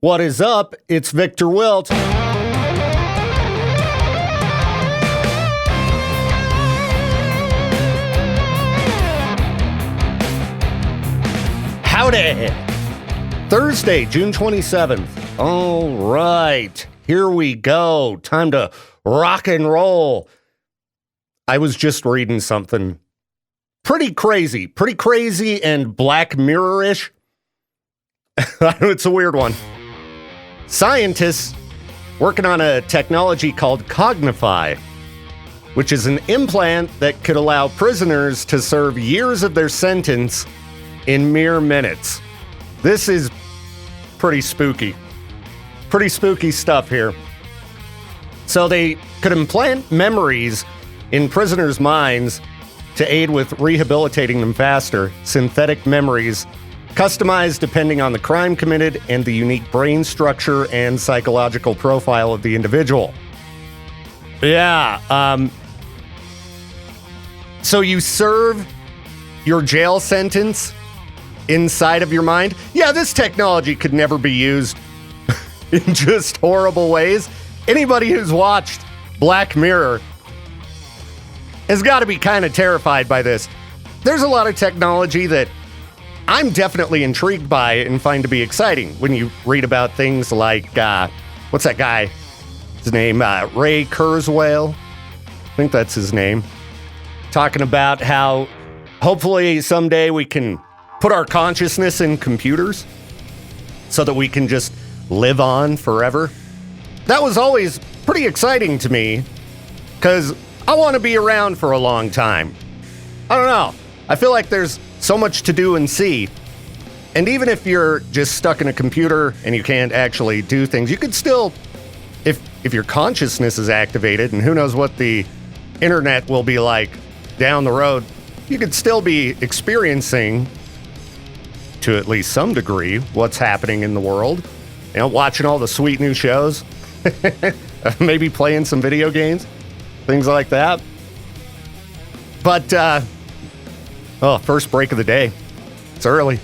What is up? It's Victor Wilt. Howdy! Thursday, June 27th. All right, here we go. Time to rock and roll. I was just reading something pretty crazy and Black Mirror-ish. It's a weird one. Scientists working on a technology called Cognify, which is an implant that could allow prisoners to serve years of their sentence in mere minutes. This is pretty spooky. Pretty spooky stuff here. So they could implant memories in prisoners' minds to aid with rehabilitating them faster. Synthetic memories customized depending on the crime committed and the unique brain structure and psychological profile of the individual. Yeah. So you serve your jail sentence inside of your mind? Yeah, this technology could never be used in just horrible ways. Anybody who's watched Black Mirror has got to be kind of terrified by this. There's a lot of technology that I'm definitely intrigued by and find to be exciting when you read about things like, what's that guy? His name, Ray Kurzweil. I think that's his name. Talking about how hopefully someday we can put our consciousness in computers so that we can just live on forever. That was always pretty exciting to me because I want to be around for a long time. I don't know. I feel like there's so much to do and see. And even if you're just stuck in a computer and you can't actually do things, you could still, if your consciousness is activated, and who knows what the internet will be like down the road, you could still be experiencing, to at least some degree, what's happening in the world. You know, watching all the sweet new shows, maybe playing some video games, things like that. But, first break of the day. It's early.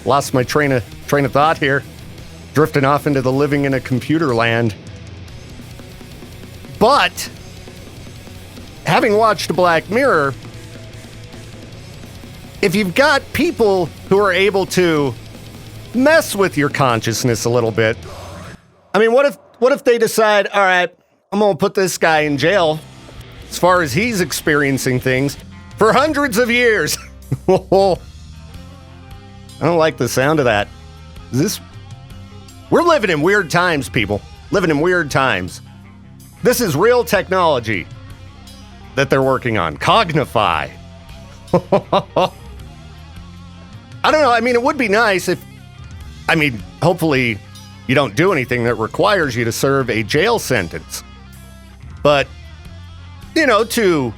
Lost my train of thought here. Drifting off into the living in a computer land. But, having watched Black Mirror, if you've got people who are able to mess with your consciousness a little bit, I mean, what if they decide, all right, I'm going to put this guy in jail as far as he's experiencing things for hundreds of years. I don't like the sound of that. We're living in weird times, people. Living in weird times. This is real technology that they're working on. Cognify. I don't know. I mean, it would be nice hopefully you don't do anything that requires you to serve a jail sentence. But, to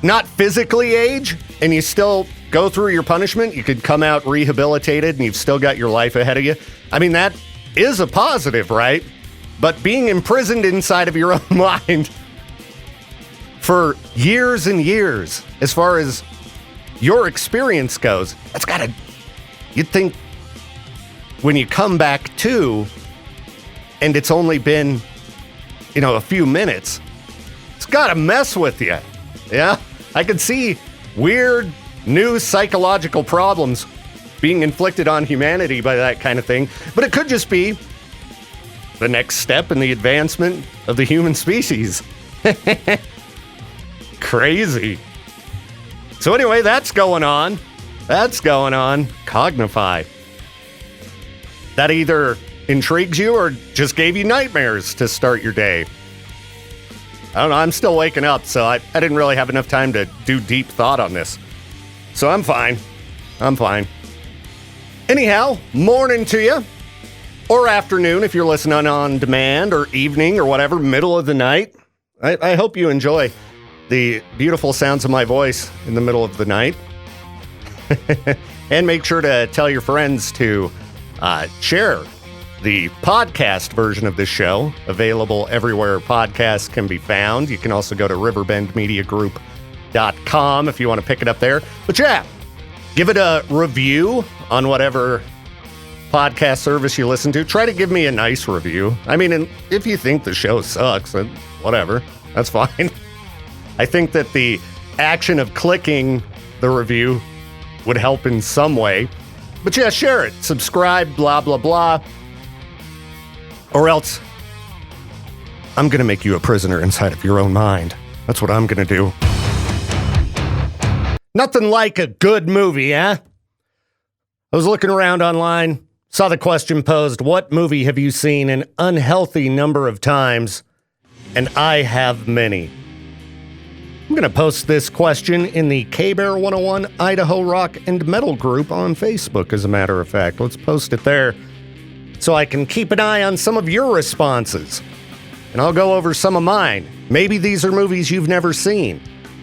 not physically age and you still go through your punishment, you could come out rehabilitated and you've still got your life ahead of you. I mean, that is a positive, right? But being imprisoned inside of your own mind for years and years, as far as your experience goes, you'd think when you come back to, and it's only been, a few minutes, it's gotta mess with you. Yeah? I could see weird new psychological problems being inflicted on humanity by that kind of thing, but it could just be the next step in the advancement of the human species. Crazy. So anyway, that's going on. Cognify. That either intrigues you or just gave you nightmares to start your day. I don't know, I'm still waking up, so I didn't really have enough time to do deep thought on this. So I'm fine. Anyhow, morning to you. Or afternoon if you're listening on demand, or evening, or whatever, middle of the night. I hope you enjoy the beautiful sounds of my voice in the middle of the night. And make sure to tell your friends to share the podcast version of this show, available everywhere podcasts can be found. You can also go to riverbendmediagroup.com if you want to pick it up there. But yeah, give it a review on whatever podcast service you listen to, try to give me a nice review. I mean, and if you think the show sucks, then whatever. That's fine. I think that the action of clicking the review would help in some way. But yeah, share it. Subscribe, blah, blah, blah. Or else I'm going to make you a prisoner inside of your own mind. That's what I'm going to do. Nothing like a good movie, eh? I was looking around online, saw the question posed, what movie have you seen an unhealthy number of times? And I have many. I'm going to post this question in the K-Bear 101 Idaho Rock and Metal group on Facebook, as a matter of fact. Let's post it there so I can keep an eye on some of your responses. And I'll go over some of mine. Maybe these are movies you've never seen,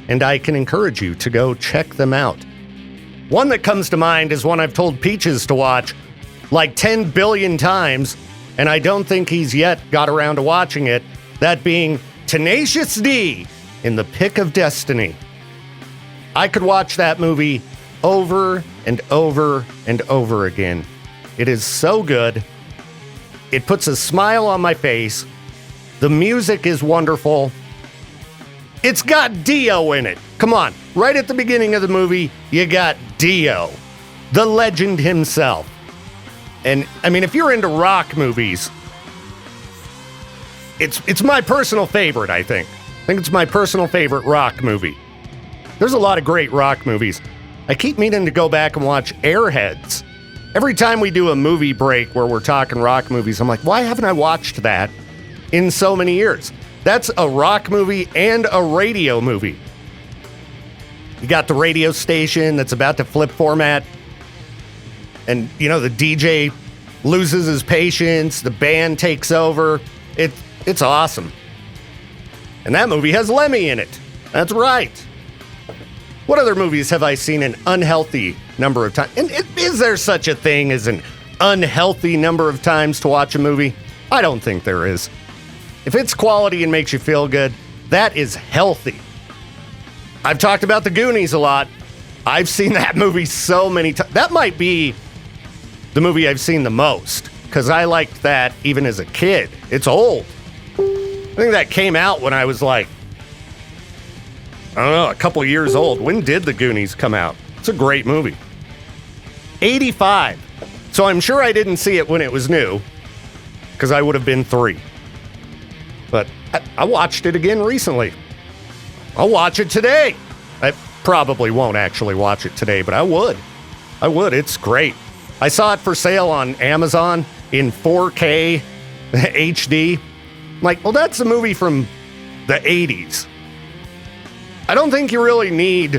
and I can encourage you to go check them out. One that comes to mind is one I've told Peaches to watch like 10 billion times, and I don't think he's yet got around to watching it, that being Tenacious D in the Pick of Destiny. I could watch that movie over and over and over again. It is so good. It puts a smile on my face. The music is wonderful. It's got Dio in it. Come on. Right at the beginning of the movie, you got Dio, the legend himself. And, I mean, if you're into rock movies, it's my personal favorite, I think. I think it's my personal favorite rock movie. There's a lot of great rock movies. I keep meaning to go back and watch Airheads. Every time we do a movie break where we're talking rock movies, I'm like, why haven't I watched that in so many years? That's a rock movie and a radio movie. You got the radio station that's about to flip format, and, you know, the DJ loses his patience, the band takes over. It's awesome. And that movie has Lemmy in it. That's right. What other movies have I seen an unhealthy number of times? And is there such a thing as an unhealthy number of times to watch a movie? I don't think there is. If it's quality and makes you feel good, that is healthy. I've talked about The Goonies a lot. I've seen that movie so many times. That might be the movie I've seen the most, because I liked that even as a kid. It's old. I think that came out when I was like, I don't know, a couple years old. When did The Goonies come out? It's a great movie. 85. So I'm sure I didn't see it when it was new, because I would have been 3. But I watched it again recently. I'll watch it today. I probably won't actually watch it today, but I would. It's great. I saw it for sale on Amazon in 4K HD. I'm like, well, that's a movie from the 80s. I don't think you really need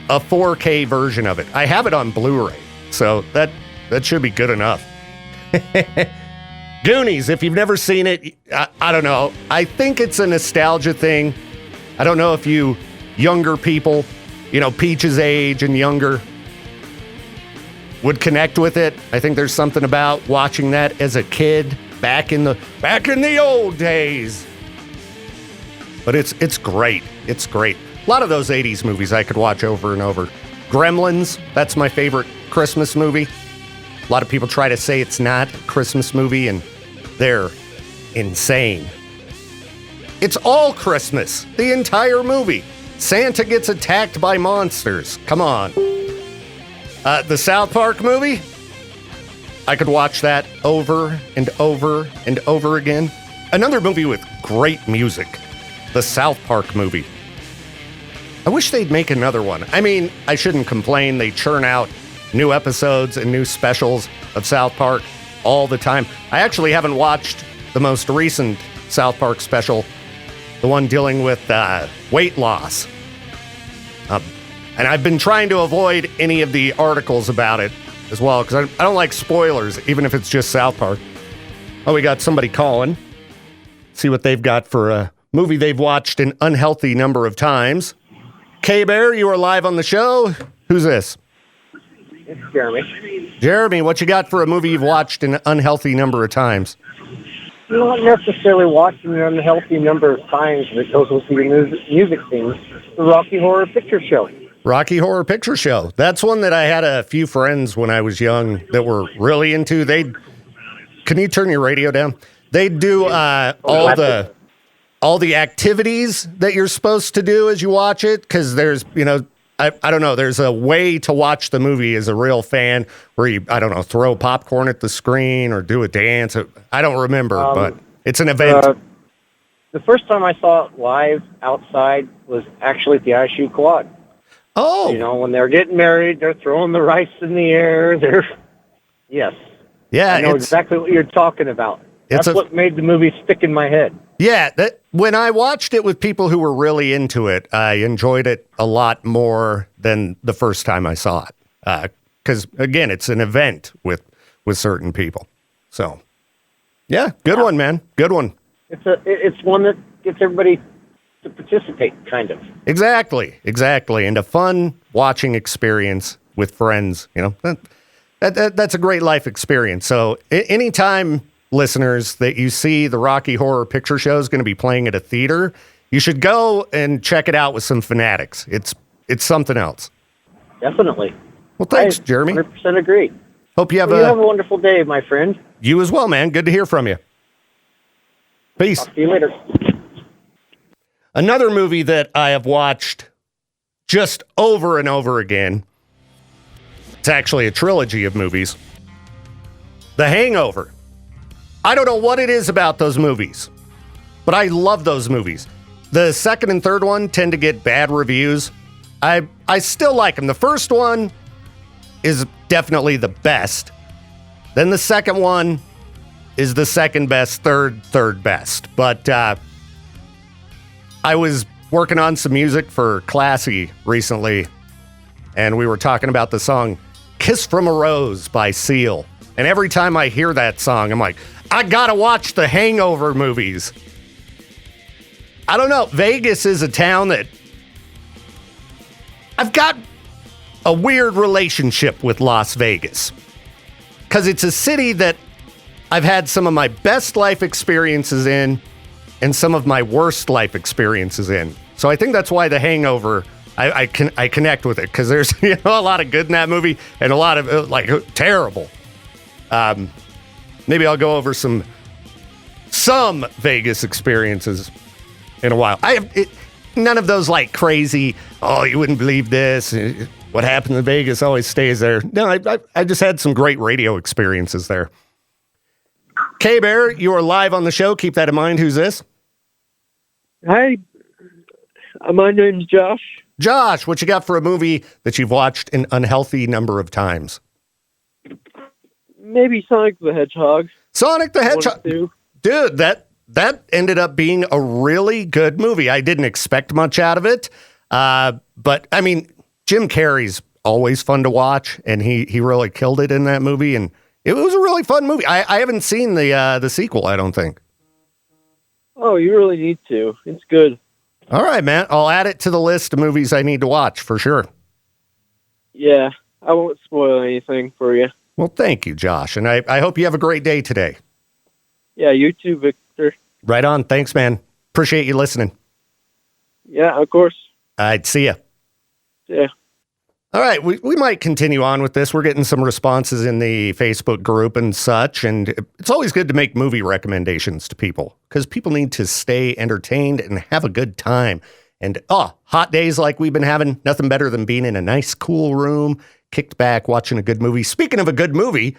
a 4K version of it. I have it on Blu-ray, so that should be good enough. Goonies, if you've never seen it, I don't know. I think it's a nostalgia thing. I don't know if you younger people, you know, Peach's age and younger, would connect with it. I think there's something about watching that as a kid back in the old days. But it's great. It's great. A lot of those 80s movies I could watch over and over. Gremlins, that's my favorite Christmas movie. A lot of people try to say it's not a Christmas movie, and they're insane. It's all Christmas, the entire movie. Santa gets attacked by monsters. Come on. The South Park movie, I could watch that over and over and over again. Another movie with great music, the South Park movie. I wish they'd make another one. I mean, I shouldn't complain. They churn out new episodes and new specials of South Park all the time. I actually haven't watched the most recent South Park special, the one dealing with weight loss. And I've been trying to avoid any of the articles about it as well, because I don't like spoilers, even if it's just South Park. Oh, we got somebody calling. See what they've got for a movie they've watched an unhealthy number of times. K-Bear, you are live on the show. Who's this? It's Jeremy. Jeremy, what you got for a movie you've watched an unhealthy number of times? Not necessarily watching an unhealthy number of times that goes with the music theme. The Rocky Horror Picture Show. Rocky Horror Picture Show. That's one that I had a few friends when I was young that were really into. Can you turn your radio down? They do all the activities that you're supposed to do as you watch it, because there's, I don't know, there's a way to watch the movie as a real fan where you, I don't know, throw popcorn at the screen or do a dance. I don't remember, but it's an event. The first time I saw it live outside was actually at the Idaho Quad. Oh. When they're getting married, they're throwing the rice in the air. Yes. Yeah. I know exactly what you're talking about. That's what made the movie stick in my head. Yeah. When I watched it with people who were really into it, I enjoyed it a lot more than the first time I saw it. Because, again, it's an event with certain people. So, yeah, good one, man. Good one. It's one that gets everybody to participate, kind of. Exactly. And a fun watching experience with friends, that's a great life experience. So anytime, listeners, that you see the Rocky Horror Picture Show is going to be playing at a theater, you should go and check it out with some fanatics. It's something else. Definitely. Well, thanks, Jeremy. 100% agree. Hope you have a wonderful day, my friend. You as well, man. Good to hear from you. Peace. Talk to you later. Another movie that I have watched just over and over again, it's actually a trilogy of movies, The Hangover. I don't know what it is about those movies, but I love those movies. The second and third one tend to get bad reviews. I still like them. The first one is definitely the best. Then the second one is the second best, third best. But I was working on some music for Classy recently, and we were talking about the song Kiss from a Rose by Seal. And every time I hear that song, I'm like, I gotta watch the Hangover movies. I don't know. Vegas is a town that I've got a weird relationship with Las Vegas, because it's a city that I've had some of my best life experiences in and some of my worst life experiences in. So I think that's why The Hangover, I connect with it, because there's a lot of good in that movie and a lot of terrible. Maybe I'll go over some Vegas experiences in a while. None of those crazy, oh, you wouldn't believe this, what happened in Vegas always stays there. No, I just had some great radio experiences there. K-Bear, you are live on the show. Keep that in mind. Who's this? Hi, my name's Josh. Josh, what you got for a movie that you've watched an unhealthy number of times? Maybe Sonic the Hedgehog. Sonic the Hedgehog. Dude, that ended up being a really good movie. I didn't expect much out of it. But, I mean, Jim Carrey's always fun to watch, and he really killed it in that movie, and it was a really fun movie. I haven't seen the sequel, I don't think. Oh, you really need to. It's good. All right, man. I'll add it to the list of movies I need to watch for sure. Yeah, I won't spoil anything for you. Well, thank you, Josh, and I hope you have a great day today. Yeah, you too, Victor. Right on. Thanks, man. Appreciate you listening. Yeah, of course. I'd see ya. Yeah. All right, we might continue on with this. We're getting some responses in the Facebook group and such, and it's always good to make movie recommendations to people, because people need to stay entertained and have a good time. And, hot days like we've been having, nothing better than being in a nice, cool room, kicked back, watching a good movie. Speaking of a good movie,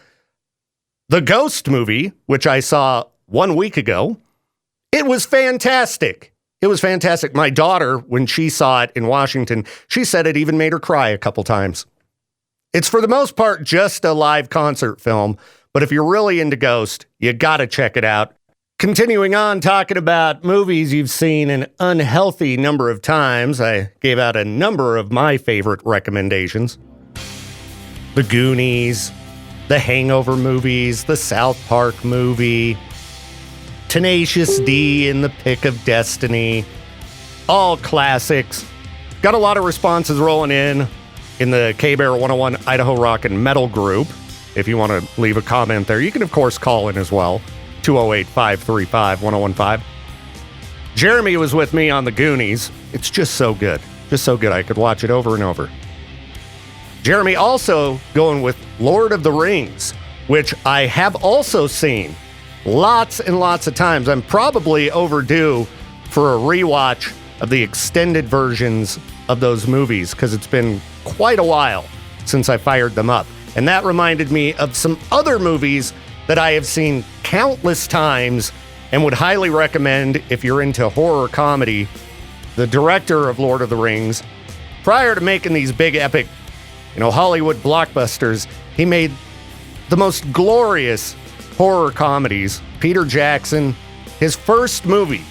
the Ghost movie, which I saw 1 week ago, it was fantastic. It was fantastic. My daughter, when she saw it in Washington, she said it even made her cry a couple times. It's for the most part just a live concert film, but if you're really into Ghost, you got to check it out. Continuing on talking about movies you've seen an unhealthy number of times, I gave out a number of my favorite recommendations. The Goonies, the Hangover movies, the South Park movie, Tenacious D in the Pick of Destiny, all classics. Got a lot of responses rolling in the K-Bear 101 Idaho Rock and Metal group. If you want to leave a comment there, you can, of course, call in as well. 208-535-1015. Jeremy was with me on the Goonies. It's just so good. Just so good I could watch it over and over. Jeremy also going with Lord of the Rings, which I have also seen lots and lots of times. I'm probably overdue for a rewatch of the extended versions of those movies because it's been quite a while since I fired them up. And that reminded me of some other movies that I have seen countless times and would highly recommend if you're into horror comedy. The director of Lord of the Rings, prior to making these big epic, Hollywood blockbusters, he made the most glorious horror comedies. Peter Jackson, his first movie,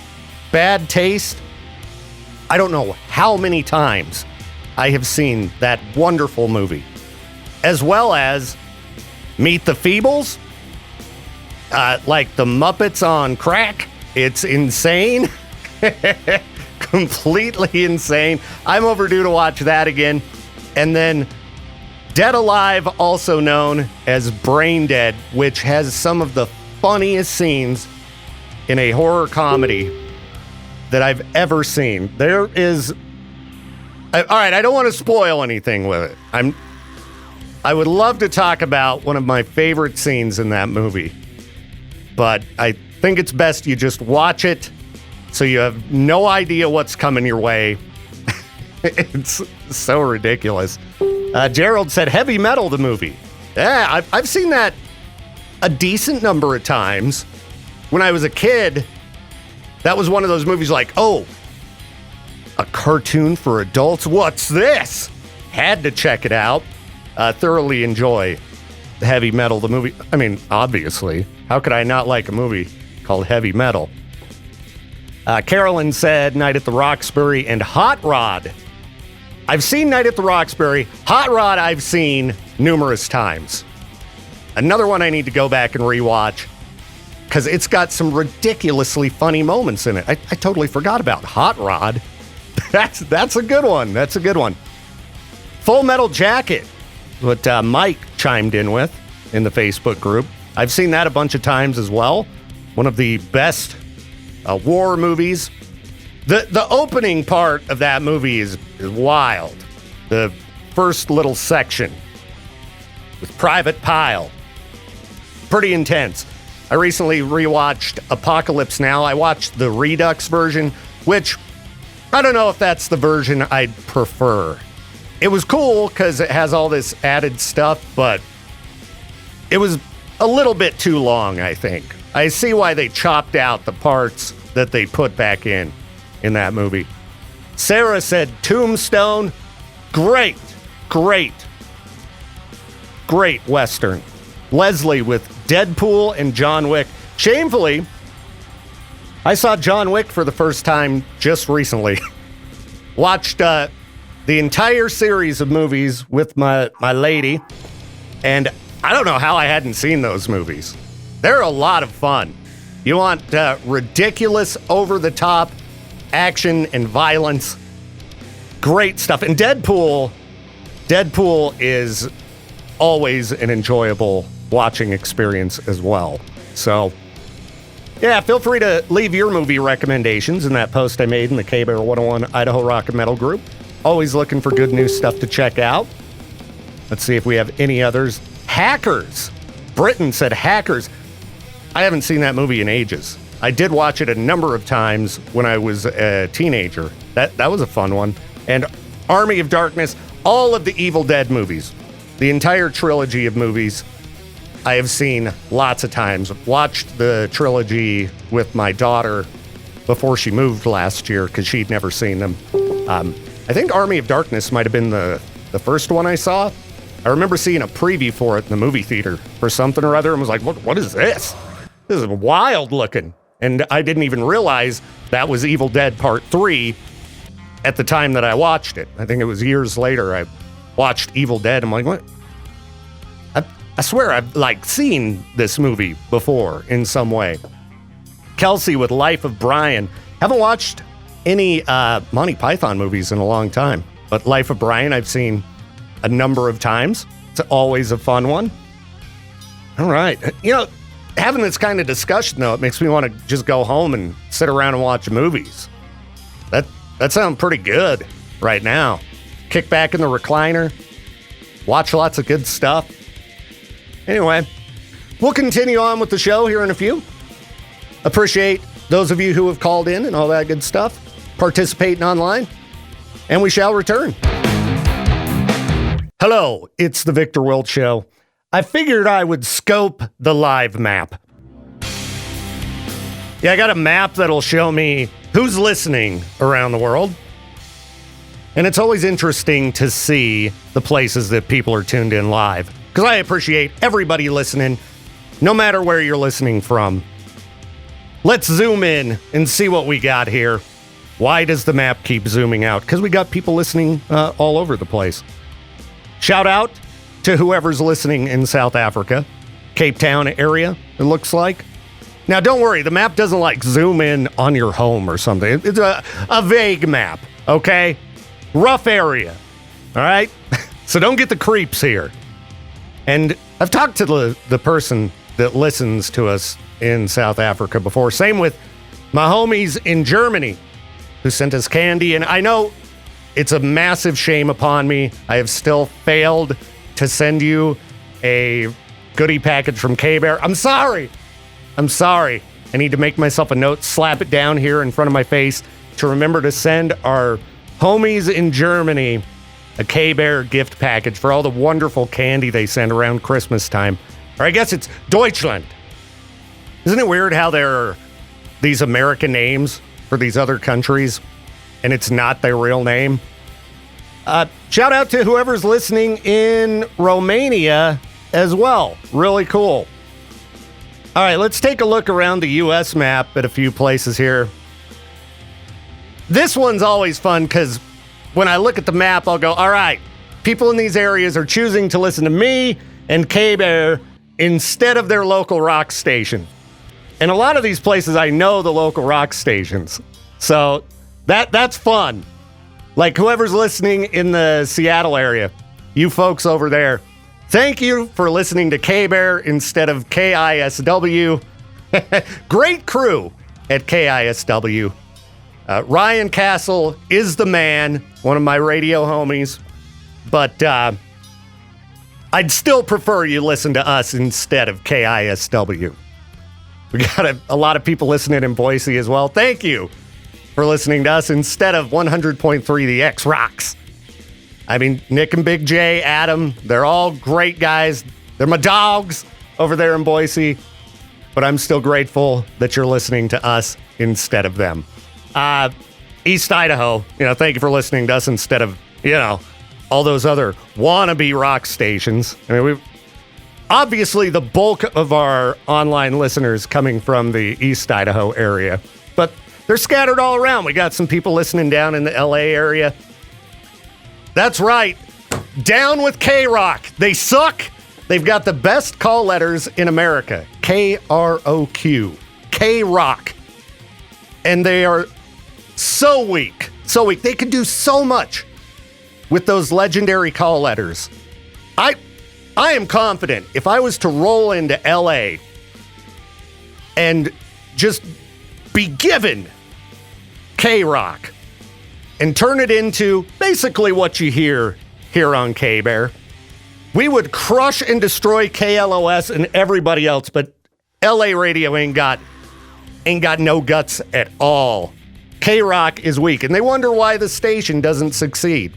Bad Taste. I don't know how many times I have seen that wonderful movie. As well as Meet the Feebles, like the Muppets on crack. It's insane. Completely insane. I'm overdue to watch that again. And then Dead Alive, also known as Brain Dead, which has some of the funniest scenes in a horror comedy that I've ever seen. There is... all right, I don't want to spoil anything with it. I would love to talk about one of my favorite scenes in that movie, but I think it's best you just watch it so you have no idea what's coming your way. It's so ridiculous. Gerald said Heavy Metal, the movie. Yeah, I've seen that a decent number of times. When I was a kid, that was one of those movies like, oh, a cartoon for adults? What's this? Had to check it out. Thoroughly enjoy Heavy Metal, the movie. I mean, obviously. How could I not like a movie called Heavy Metal? Carolyn said Night at the Roxbury and Hot Rod. I've seen Night at the Roxbury. Hot Rod I've seen numerous times. Another one I need to go back and rewatch because it's got some ridiculously funny moments in it. I totally forgot about Hot Rod. That's a good one. That's a good one. Full Metal Jacket, what Mike chimed in with in the Facebook group. I've seen that a bunch of times as well. One of the best war movies. The opening part of that movie is wild. The first little section with Private Pile. Pretty intense. I recently rewatched Apocalypse Now. I watched the Redux version, which I don't know if that's the version I'd prefer. It was cool because it has all this added stuff, but it was a little bit too long, I think. I see why they chopped out the parts that they put back in that movie. Sarah said Tombstone, great Western. Leslie with Deadpool and John Wick. Shamefully, I saw John Wick for the first time just recently. Watched the entire series of movies with my lady, and I don't know how I hadn't seen those movies. They're a lot of fun. You want ridiculous, over-the-top action and violence. Great stuff. And Deadpool is always an enjoyable watching experience as well. So, yeah, feel free to leave your movie recommendations in that post I made in the K-Bear 101 Idaho Rock and Metal group. Always looking for good new stuff to check out. Let's see if we have any others. Hackers. Britain said Hackers. I haven't seen that movie in ages. I did watch it a number of times when I was a teenager. That was a fun one. And Army of Darkness, all of the Evil Dead movies, the entire trilogy of movies, I have seen lots of times. Watched the trilogy with my daughter before she moved last year because she'd never seen them. I think Army of Darkness might have been the first one I saw. I remember seeing a preview for it in the movie theater for something or other and was like, what is this? This is wild looking. And I didn't even realize that was Evil Dead Part 3 at the time that I watched it. I think it was years later I watched Evil Dead. I'm like, what? I swear I've seen this movie before in some way. Kelsey with Life of Brian. Haven't watched any Monty Python movies in a long time, but Life of Brian I've seen a number of times. It's always a fun one. All right. Having this kind of discussion, though, it makes me want to just go home and sit around and watch movies. That sounds pretty good. right now. Kick back in the recliner, watch lots of good stuff. Anyway, we'll continue on with the show here in a few. Appreciate those of you who have called in and all that good stuff, participating online, and we shall return. Hello, it's the Victor Wilt Show. I figured I would scope the live map. Yeah, I got a map that'll show me who's listening around the world. And it's always interesting to see the places that people are tuned in live. Because I appreciate everybody listening, no matter where you're listening from. Let's zoom in and see what we got here. Why does the map keep zooming out? Because we got people listening all over the place. Shout out to whoever's listening in South Africa, Cape Town area, it looks like. Now, don't worry, the map doesn't like zoom in on your home or something. It's a vague map, okay? Rough area, all right? So don't get the creeps here. And I've talked to the person that listens to us in South Africa before. Same with my homies in Germany who sent us candy. And I know it's a massive shame upon me. I have still failed to send you a goodie package from K-Bear. I'm sorry. I need to make myself a note, slap it down here in front of my face to remember to send our homies in Germany a K-Bear gift package for all the wonderful candy they send around Christmas time. Or I guess it's Deutschland. Isn't it weird how there are these American names for these other countries and it's not their real name? Shout out to whoever's listening in Romania as well. Really cool. All right, let's take a look around the U.S. map at a few places here. This one's always fun because when I look at the map, I'll go, all right, people in these areas are choosing to listen to me and K-Bear instead of their local rock station. And a lot of these places, I know the local rock stations. So that's fun. Like whoever's listening in the Seattle area, you folks over there, thank you for listening to K-Bear instead of KISW. Great crew at KISW. Ryan Castle is the man, one of my radio homies. But I'd still prefer you listen to us instead of KISW. We got a lot of people listening in Boise as well. Thank you for listening to us instead of 100.3 The X Rocks. I mean, Nick and Big J, Adam, they're all great guys. They're my dogs over there in Boise. But I'm still grateful that you're listening to us instead of them. East Idaho, thank you for listening to us instead of, all those other wannabe rock stations. I mean, obviously the bulk of our online listeners coming from the East Idaho area. But they're scattered all around. We got some people listening down in the LA area. That's right. Down with K-Rock. They suck. They've got the best call letters in America. K-R-O-Q. K-Rock. And they are so weak. So weak. They could do so much with those legendary call letters. I am confident if I was to roll into LA and just be given K-Rock and turn it into basically what you hear here on K-Bear, we would crush and destroy KLOS and everybody else, but LA radio ain't got no guts at all. K-Rock is weak, and they wonder why the station doesn't succeed.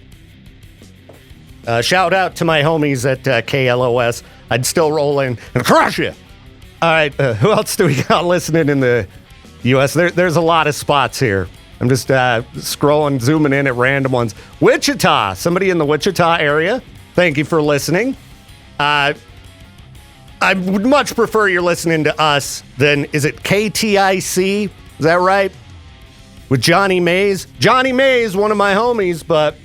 Shout out to my homies at KLOS. I'd still roll in and crush you. All right, who else do we got listening in the U.S.? There's a lot of spots here. I'm just scrolling, zooming in at random ones. Wichita, somebody in the Wichita area, thank you for listening. I would much prefer you're listening to us than, is it KTIC? Is that right? With Johnny Mays. Johnny Mays, one of my homies, but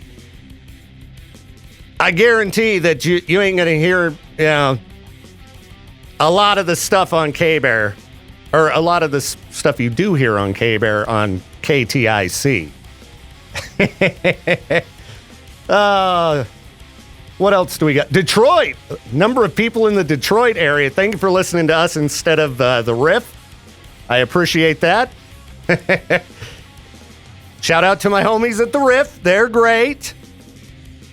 I guarantee that you ain't going to hear, a lot of the stuff on K-Bear, or a lot of the stuff you do hear on K-Bear on KTIC. What else do we got? Detroit. Number of people in the Detroit area. Thank you for listening to us instead of the riff. I appreciate that. Shout out to my homies at the Riff. They're great.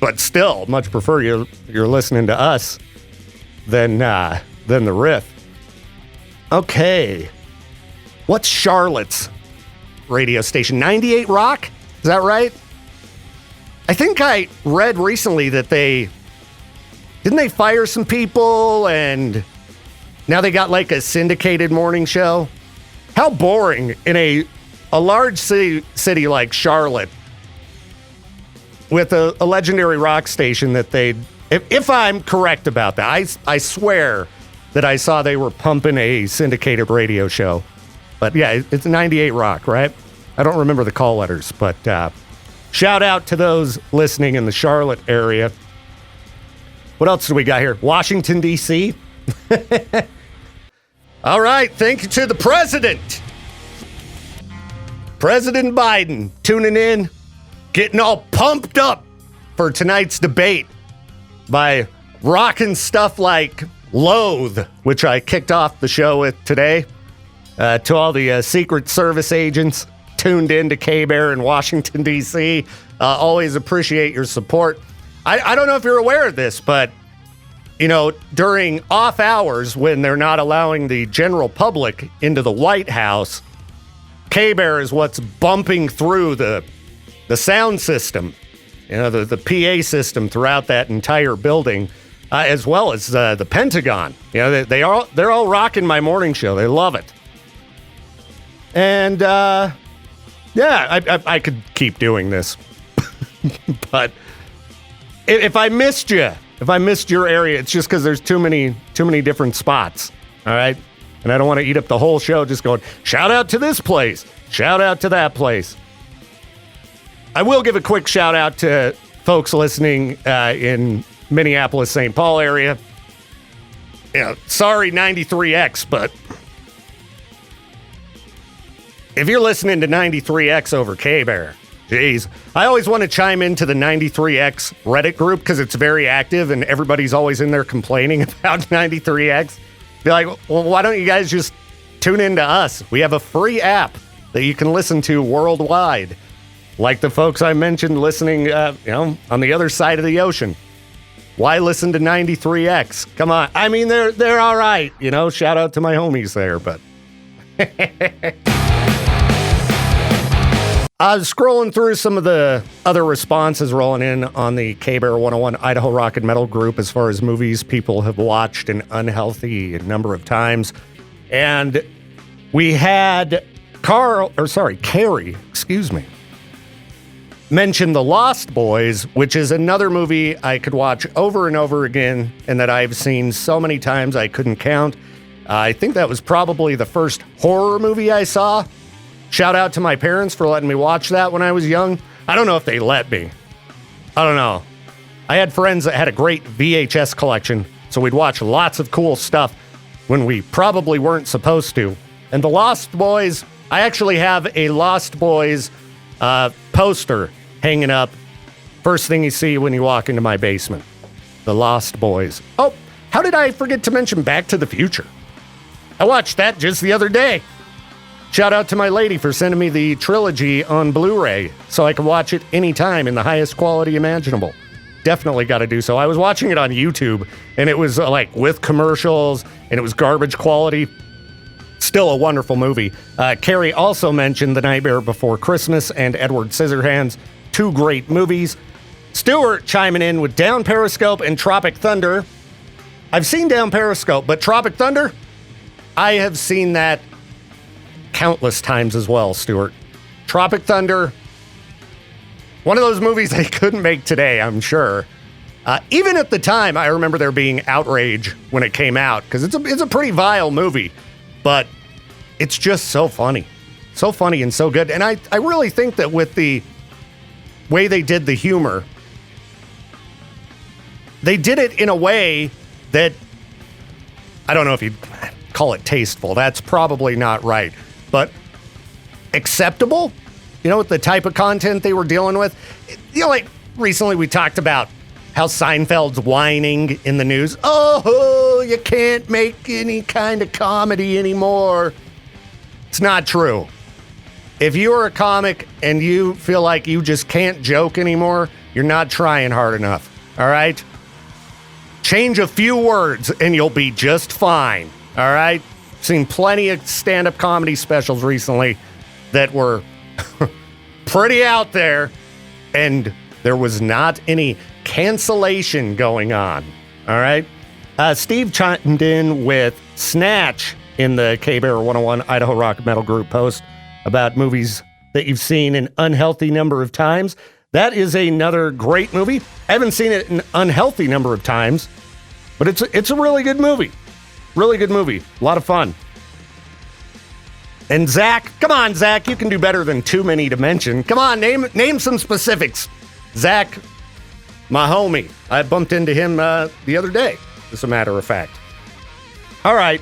But still, much prefer you're listening to us than the Riff. Okay. What's Charlotte's radio station? 98 Rock? Is that right? I think I read recently that didn't they fire some people and now they got like a syndicated morning show? How boring in a large city like Charlotte with a legendary rock station that if I'm correct about that, I swear that I saw they were pumping a syndicated radio show. But yeah, it's 98 Rock, right? I don't remember the call letters, but shout out to those listening in the Charlotte area. What else do we got here? Washington, D.C.? All right, thank you to the president. President Biden tuning in, getting all pumped up for tonight's debate by rocking stuff like Loathe, which I kicked off the show with today. To all the Secret Service agents tuned in to K-Bear in Washington, D.C., always appreciate your support. I don't know if you're aware of this, but, you know, during off hours when they're not allowing the general public into the White House, K-Bear is what's bumping through the sound system, you know, the PA system throughout that entire building, as well as the Pentagon. You know, they're all rocking my morning show. They love it. And, yeah, I could keep doing this. But if I missed you, if I missed your area, it's just because there's too many different spots, all right? And I don't want to eat up the whole show just going, shout out to this place, shout out to that place. I will give a quick shout out to folks listening in Minneapolis, St. Paul area. Yeah, sorry, 93X, but if you're listening to 93X over K-Bear, geez, I always want to chime into the 93X Reddit group because it's very active and everybody's always in there complaining about 93X. Be like, well, why don't you guys just tune in to us? We have a free app that you can listen to worldwide. Like the folks I mentioned listening, on the other side of the ocean. Why listen to 93X? Come on. I mean, they're all right. You know, shout out to my homies there, but I was scrolling through some of the other responses rolling in on the K-Bear 101 Idaho Rock and Metal group as far as movies people have watched an unhealthy number of times. And we had Carrie, mention The Lost Boys, which is another movie I could watch over and over again and that I've seen so many times I couldn't count. I think that was probably the first horror movie I saw. Shout out to my parents for letting me watch that when I was young. I don't know if they let me. I don't know. I had friends that had a great VHS collection, so we'd watch lots of cool stuff when we probably weren't supposed to. And The Lost Boys, I actually have a Lost Boys poster hanging up. First thing you see when you walk into my basement. The Lost Boys. Oh, how did I forget to mention Back to the Future? I watched that just the other day. Shout out to my lady for sending me the trilogy on Blu-ray so I can watch it anytime in the highest quality imaginable. Definitely got to do so. I was watching it on YouTube and it was like with commercials and it was garbage quality. Still a wonderful movie. Carrie also mentioned The Nightmare Before Christmas and Edward Scissorhands. Two great movies. Stuart chiming in with Down Periscope and Tropic Thunder. I've seen Down Periscope, but Tropic Thunder, I have seen that countless times as well, Stuart. Tropic Thunder, one of those movies they couldn't make today, I'm sure. Even at the time, I remember there being outrage when it came out, because it's a pretty vile movie, but it's just so funny. So funny and so good. And I really think that with the way they did the humor, they did it in a way that, I don't know if you'd call it tasteful. That's probably not right. But acceptable, you know, with the type of content they were dealing with. You know, like recently we talked about how Seinfeld's whining in the news. Oh, you can't make any kind of comedy anymore. It's not true. if you are a comic and you feel like you just can't joke anymore, you're not trying hard enough. All right? Change a few words and you'll be just fine. All right? Seen plenty of stand-up comedy specials recently that were pretty out there, and there was not any cancellation going on. All right? Steve chimed in with Snatch in the K-Bear 101 Idaho Rock Metal Group post about movies that you've seen an unhealthy number of times. That is another great movie. I haven't seen it an unhealthy number of times, but it's a really good movie. Really good movie. A lot of fun. And Zach, come on, Zach, you can do better than too many to mention. Come on, name some specifics. Zach, my homie. I bumped into him the other day, as a matter of fact. All right.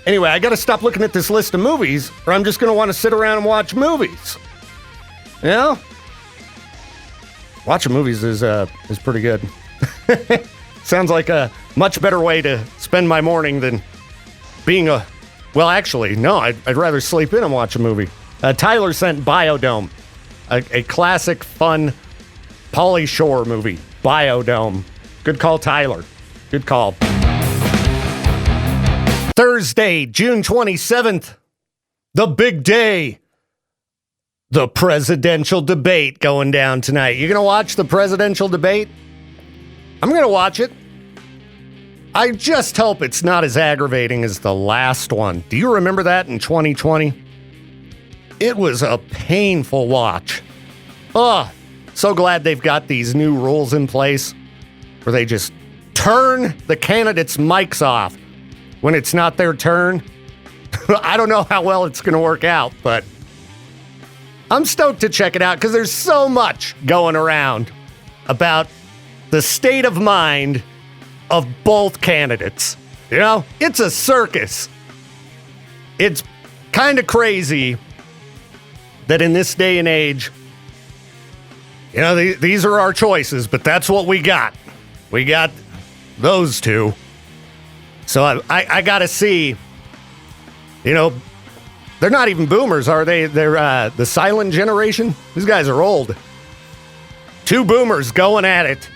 Anyway, I got to stop looking at this list of movies, or I'm just going to want to sit around and watch movies. You know? Watching movies is pretty good. Sounds like a much better way to spend my morning than being a... Well, actually, no, I'd rather sleep in and watch a movie. Tyler sent Biodome, a classic, fun Pauly Shore movie. Biodome. Good call, Tyler. Good call. Thursday, June 27th, the big day. The presidential debate going down tonight. You going to watch the presidential debate? I'm going to watch it. I just hope it's not as aggravating as the last one. Do you remember that in 2020? It was a painful watch. Oh, so glad they've got these new rules in place where they just turn the candidates' mics off when it's not their turn. I don't know how well it's going to work out, but I'm stoked to check it out because there's so much going around about the state of mind of both candidates. You know, it's a circus. It's kind of crazy that in this day and age, you know, these are our choices, but that's what we got. We got those two. So I got to see, you know, they're not even boomers, are they? They're the silent generation. These guys are old. Two boomers going at it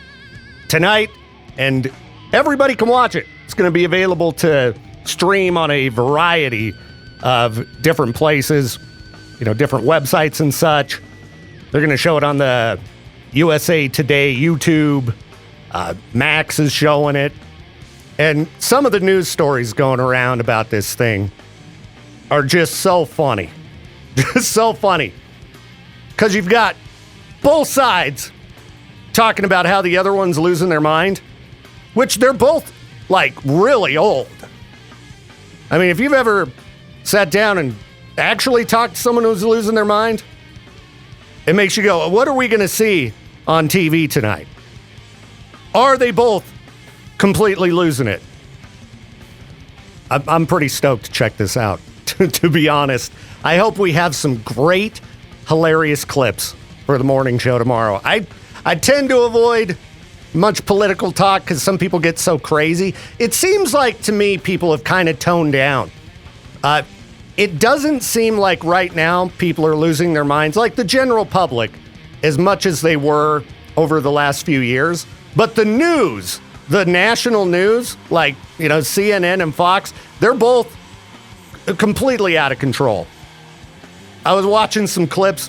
tonight, and everybody can watch it. It's going to be available to stream on a variety of different places, you know, different websites and such. They're going to show it on the USA Today YouTube. Max is showing it. And some of the news stories going around about this thing are just so funny. Just so funny. Because you've got both sides talking about how the other one's losing their mind, which they're both, like, really old. I mean, if you've ever sat down and actually talked to someone who's losing their mind, it makes you go, what are we going to see on TV tonight? Are they both completely losing it? I'm pretty stoked to check this out, to be honest. I hope we have some great, hilarious clips for the morning show tomorrow. I tend to avoid much political talk because some people get so crazy. It seems like, to me, people have kind of toned down. It doesn't seem like right now people are losing their minds, like the general public, as much as they were over the last few years. But the news, the national news, like, you know, CNN and Fox, they're both completely out of control. I was watching some clips,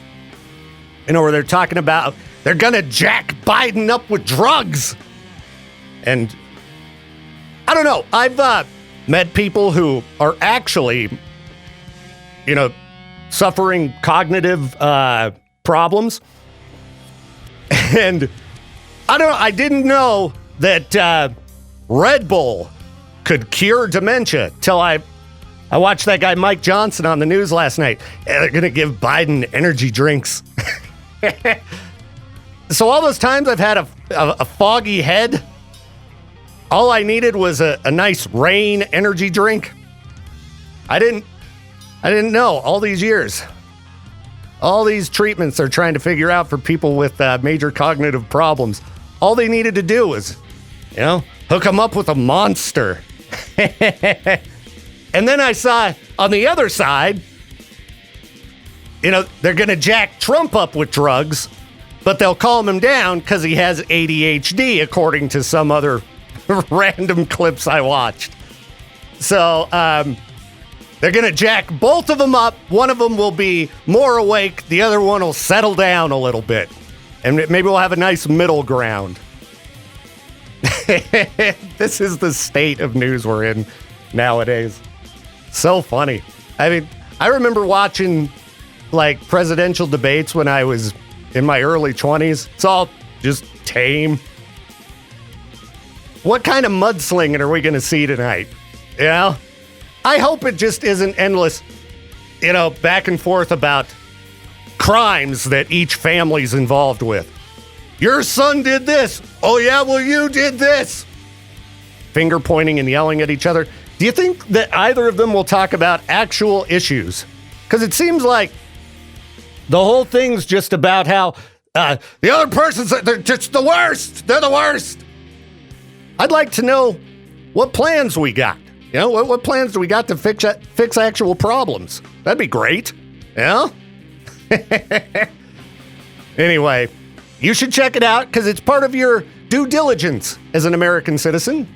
you know, where they're talking about they're going to jack Biden up with drugs. And I don't know. I've met people who are actually, you know, suffering cognitive problems. And I didn't know that Red Bull could cure dementia till I watched that guy Mike Johnson on the news last night. They're going to give Biden energy drinks. So all those times I've had a foggy head, all I needed was a nice rain energy drink. I didn't know all these years. All these treatments they're trying to figure out for people with major cognitive problems. All they needed to do was, you know, hook them up with a Monster. And then I saw on the other side, they're going to jack Trump up with drugs, but they'll calm him down because he has ADHD, according to some other random clips I watched. So they're going to jack both of them up. One of them will be more awake. The other one will settle down a little bit. And maybe we'll have a nice middle ground. This is the state of news we're in nowadays. So funny. I mean, I remember watching like presidential debates when I was in my early 20s. It's all just tame. What kind of mudslinging are we going to see tonight? You know? I hope it just isn't endless, back and forth about crimes that each family's involved with. Your son did this. Oh, yeah, well, you did this. Finger pointing and yelling at each other. Do you think that either of them will talk about actual issues? Because it seems like the whole thing's just about how the other person's, they're just the worst. They're the worst. I'd like to know what plans we got. What plans do we got to fix actual problems? That'd be great. Yeah? Anyway, you should check it out because it's part of your due diligence as an American citizen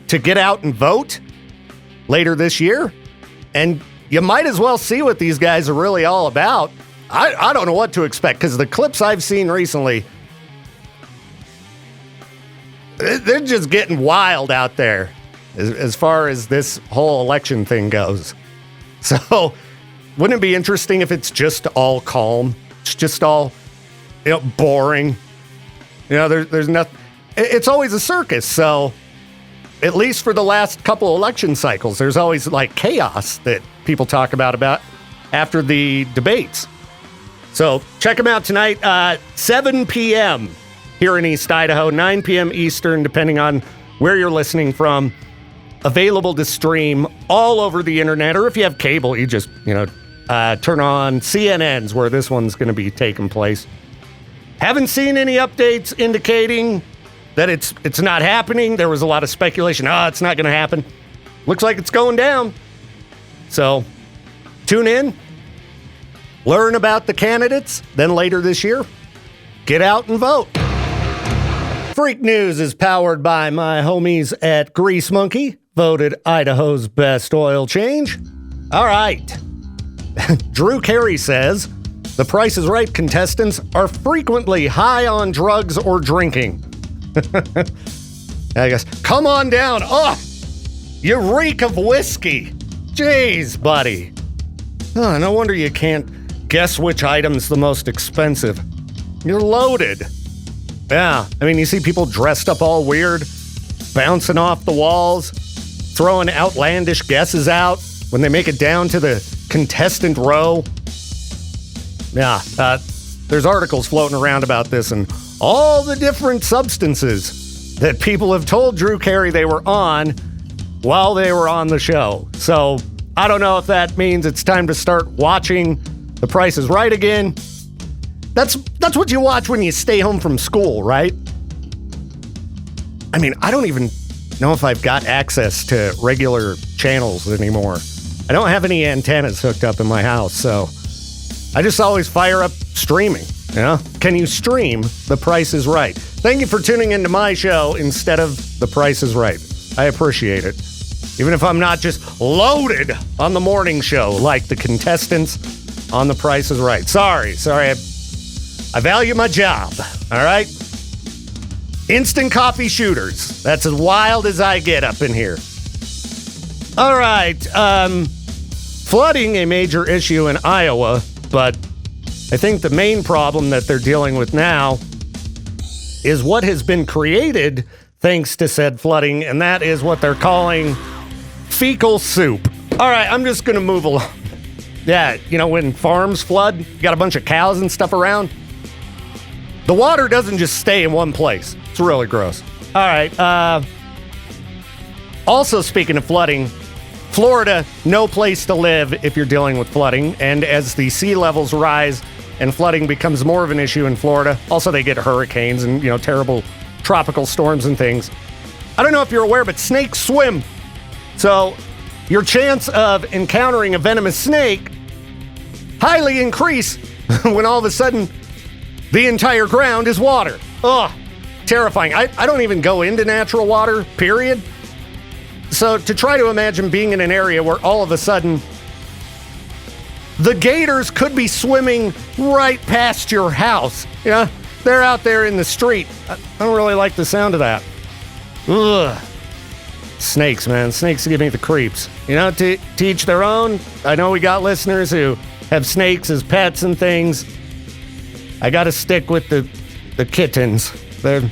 to get out and vote later this year. And you might as well see what these guys are really all about. I don't know what to expect because the clips I've seen recently, they're just getting wild out there as far as this whole election thing goes. So wouldn't it be interesting if it's just all calm? It's just all, boring. There's nothing. It's always a circus. So at least for the last couple election cycles, there's always like chaos that people talk about after the debates. So check them out tonight, 7 p.m. here in East Idaho, 9 p.m. Eastern, depending on where you're listening from. Available to stream all over the internet, or if you have cable, you just, turn on CNN's where this one's going to be taking place. Haven't seen any updates indicating that it's not happening. There was a lot of speculation. It's not going to happen. Looks like it's going down. So tune in, learn about the candidates, then later this year, get out and vote. Freak News is powered by my homies at Grease Monkey, voted Idaho's best oil change. All right. Drew Carey says, The Price is Right contestants are frequently high on drugs or drinking. I guess, come on down. Oh, you reek of whiskey. Jeez, buddy. Oh, no wonder you can't guess which item's the most expensive. You're loaded. Yeah, I mean, you see people dressed up all weird, bouncing off the walls, throwing outlandish guesses out when they make it down to the contestant row. Yeah, there's articles floating around about this and all the different substances that people have told Drew Carey they were on while they were on the show. So I don't know if that means it's time to start watching The Price is Right again. That's what you watch when you stay home from school, right? I mean, I don't even know if I've got access to regular channels anymore. I don't have any antennas hooked up in my house, so I just always fire up streaming. Can you stream The Price is Right? Thank you for tuning into my show instead of The Price is Right. I appreciate it. Even if I'm not just loaded on the morning show like the contestants on The Price is Right. Sorry. I value my job, all right? Instant coffee shooters. That's as wild as I get up in here. All right. Flooding, a major issue in Iowa, but I think the main problem that they're dealing with now is what has been created thanks to said flooding, and that is what they're calling fecal soup. All right, I'm just going to move along. Yeah, when farms flood, you got a bunch of cows and stuff around. The water doesn't just stay in one place. It's really gross. All right. Also, speaking of flooding, Florida, no place to live if you're dealing with flooding. And as the sea levels rise and flooding becomes more of an issue in Florida, also they get hurricanes and, terrible tropical storms and things. I don't know if you're aware, but snakes swim. So your chance of encountering a venomous snake highly increase when all of a sudden the entire ground is water. Ugh, terrifying. I don't even go into natural water, period. So to try to imagine being in an area where all of a sudden the gators could be swimming right past your house. You know, they're out there in the street. I don't really like the sound of that. Ugh. Snakes, man. Snakes give me the creeps. You know, to each their own. I know we got listeners who have snakes as pets and things. I gotta stick with the kittens. They're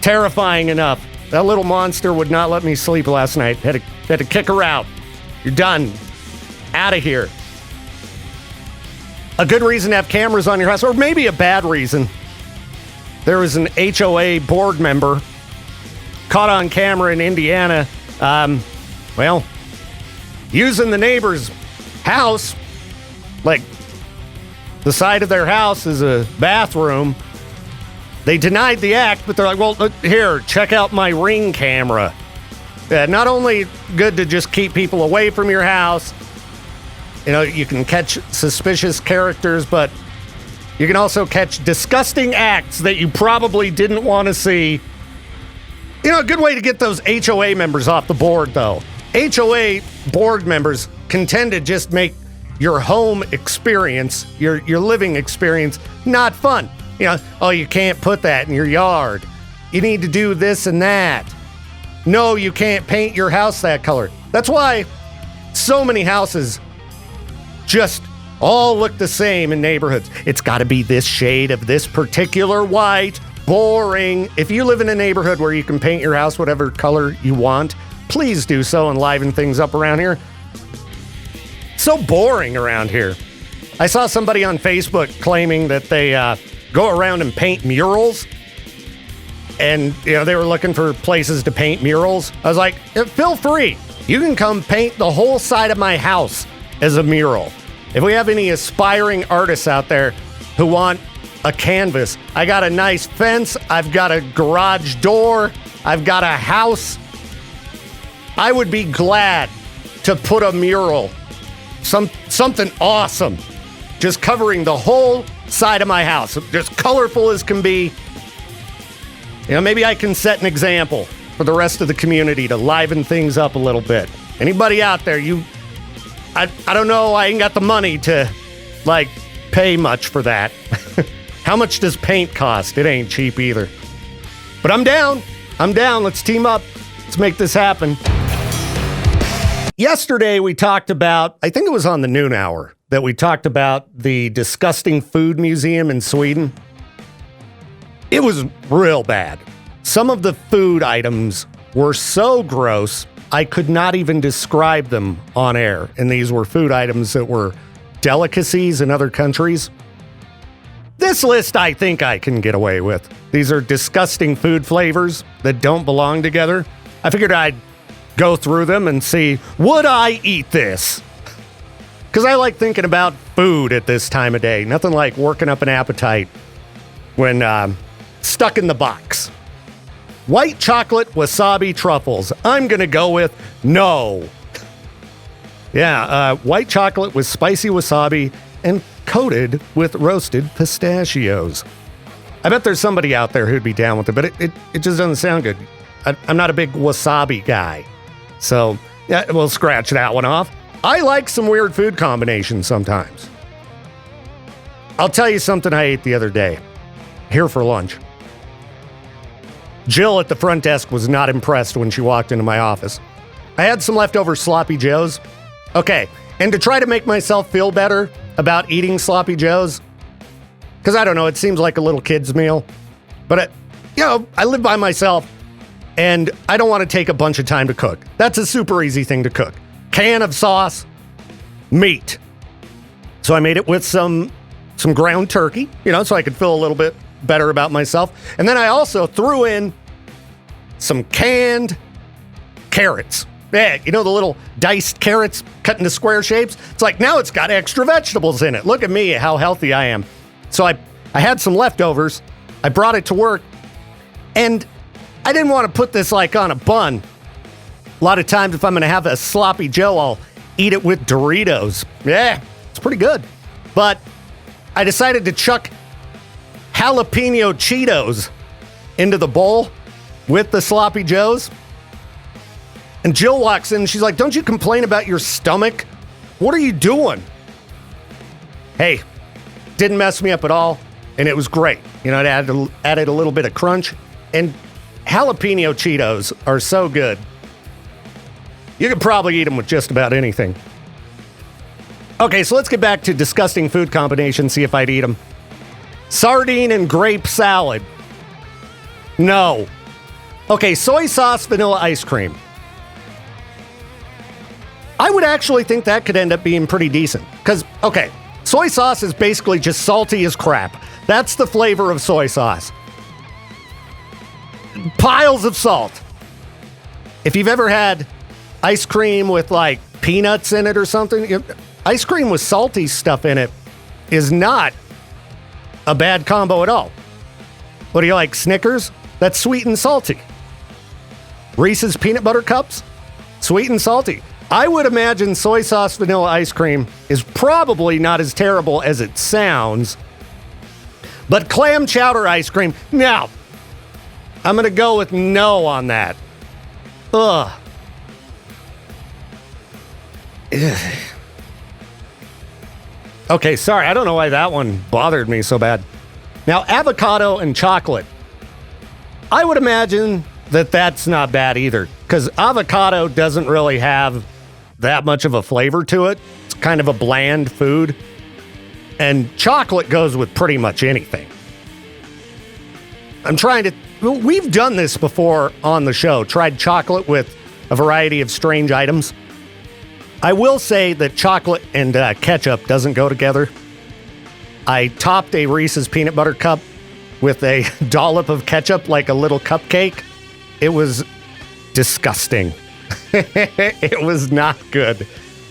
terrifying enough. That little monster would not let me sleep last night. Had to kick her out. You're done. Out of here. A good reason to have cameras on your house, or maybe a bad reason. There was an HOA board member caught on camera in Indiana, using the neighbor's house, like the side of their house is a bathroom. They denied the act, but they're like, well, here, check out my Ring camera. Not only good to just keep people away from your house, you know, you can catch suspicious characters, but you can also catch disgusting acts that you probably didn't want to see. You know, a good way to get those HOA members off the board, though. HOA board members can tend to just make your home experience, your living experience, not fun. You know, oh, you can't put that in your yard. You need to do this and that. No, you can't paint your house that color. That's why so many houses just all look the same in neighborhoods. It's got to be this shade of this particular white. Boring. If you live in a neighborhood where you can paint your house whatever color you want, please do so and liven things up around here. So boring around here. I saw somebody on Facebook claiming that they go around and paint murals. And, you know, they were looking for places to paint murals. I was like, feel free. You can come paint the whole side of my house as a mural. If we have any aspiring artists out there who want a canvas, I got a nice fence, I've got a garage door, I've got a house. I would be glad to put a mural, something awesome, just covering the whole side of my house, just colorful as can be. You know, maybe I can set an example for the rest of the community to liven things up a little bit. Anybody out there, I don't know, I ain't got the money to, like, pay much for that. How much does paint cost? It ain't cheap either. But I'm down. Let's team up. Let's make this happen. Yesterday, we talked about, I think it was on the noon hour, that we talked about the disgusting food museum in Sweden. It was real bad. Some of the food items were so gross, I could not even describe them on air. And these were food items that were delicacies in other countries. This list I think I can get away with. These are disgusting food flavors that don't belong together. I figured I'd go through them and see, would I eat this? Because I like thinking about food at this time of day. Nothing like working up an appetite when stuck in the box. White chocolate wasabi truffles. I'm going to go with no. Yeah, white chocolate with spicy wasabi and coated with roasted pistachios. I bet there's somebody out there who'd be down with it, but it just doesn't sound good. I'm not a big wasabi guy. So, yeah, we'll scratch that one off. I like some weird food combinations sometimes. I'll tell you something I ate the other day. Here for lunch. Jill at the front desk was not impressed when she walked into my office. I had some leftover sloppy joes. Okay, and to try to make myself feel better about eating sloppy joes, because I don't know, it seems like a little kid's meal, but I live by myself and I don't want to take a bunch of time to cook. That's a super easy thing to cook. Can of sauce, meat. So I made it with some ground turkey, so I could feel a little bit better about myself. And then I also threw in some canned carrots. Yeah, the little diced carrots cut into square shapes. It's like, now it's got extra vegetables in it. Look at me, how healthy I am. So I had some leftovers. I brought it to work. And I didn't want to put this like on a bun. A lot of times if I'm going to have a sloppy Joe, I'll eat it with Doritos. Yeah, It's pretty good. But I decided to chuck jalapeno Cheetos into the bowl with the Sloppy Joes. And Jill walks in and she's like, don't you complain about your stomach? What are you doing? Hey, didn't mess me up at all. And it was great. You know, it added a little bit of crunch. And jalapeno Cheetos are so good. You could probably eat them with just about anything. Okay, so let's get back to disgusting food combinations, see if I'd eat them. Sardine and grape salad. No. Okay, soy sauce, vanilla ice cream. I would actually think that could end up being pretty decent. Because, okay, soy sauce is basically just salty as crap. That's the flavor of soy sauce. Piles of salt. If you've ever had ice cream with like peanuts in it or something, ice cream with salty stuff in it is not a bad combo at all. What do you like, Snickers? That's sweet and salty. Reese's peanut butter cups? Sweet and salty. I would imagine soy sauce vanilla ice cream is probably not as terrible as it sounds. But clam chowder ice cream, no. I'm going to go with no on that. Ugh. Okay, sorry. I don't know why that one bothered me so bad. Now, avocado and chocolate. I would imagine that that's not bad either, because avocado doesn't really have that much of a flavor to it. It's kind of a bland food. And chocolate goes with pretty much anything. We've done this before on the show, tried chocolate with a variety of strange items. I will say that chocolate and ketchup doesn't go together. I topped a Reese's peanut butter cup with a dollop of ketchup like a little cupcake. It was disgusting. It was not good.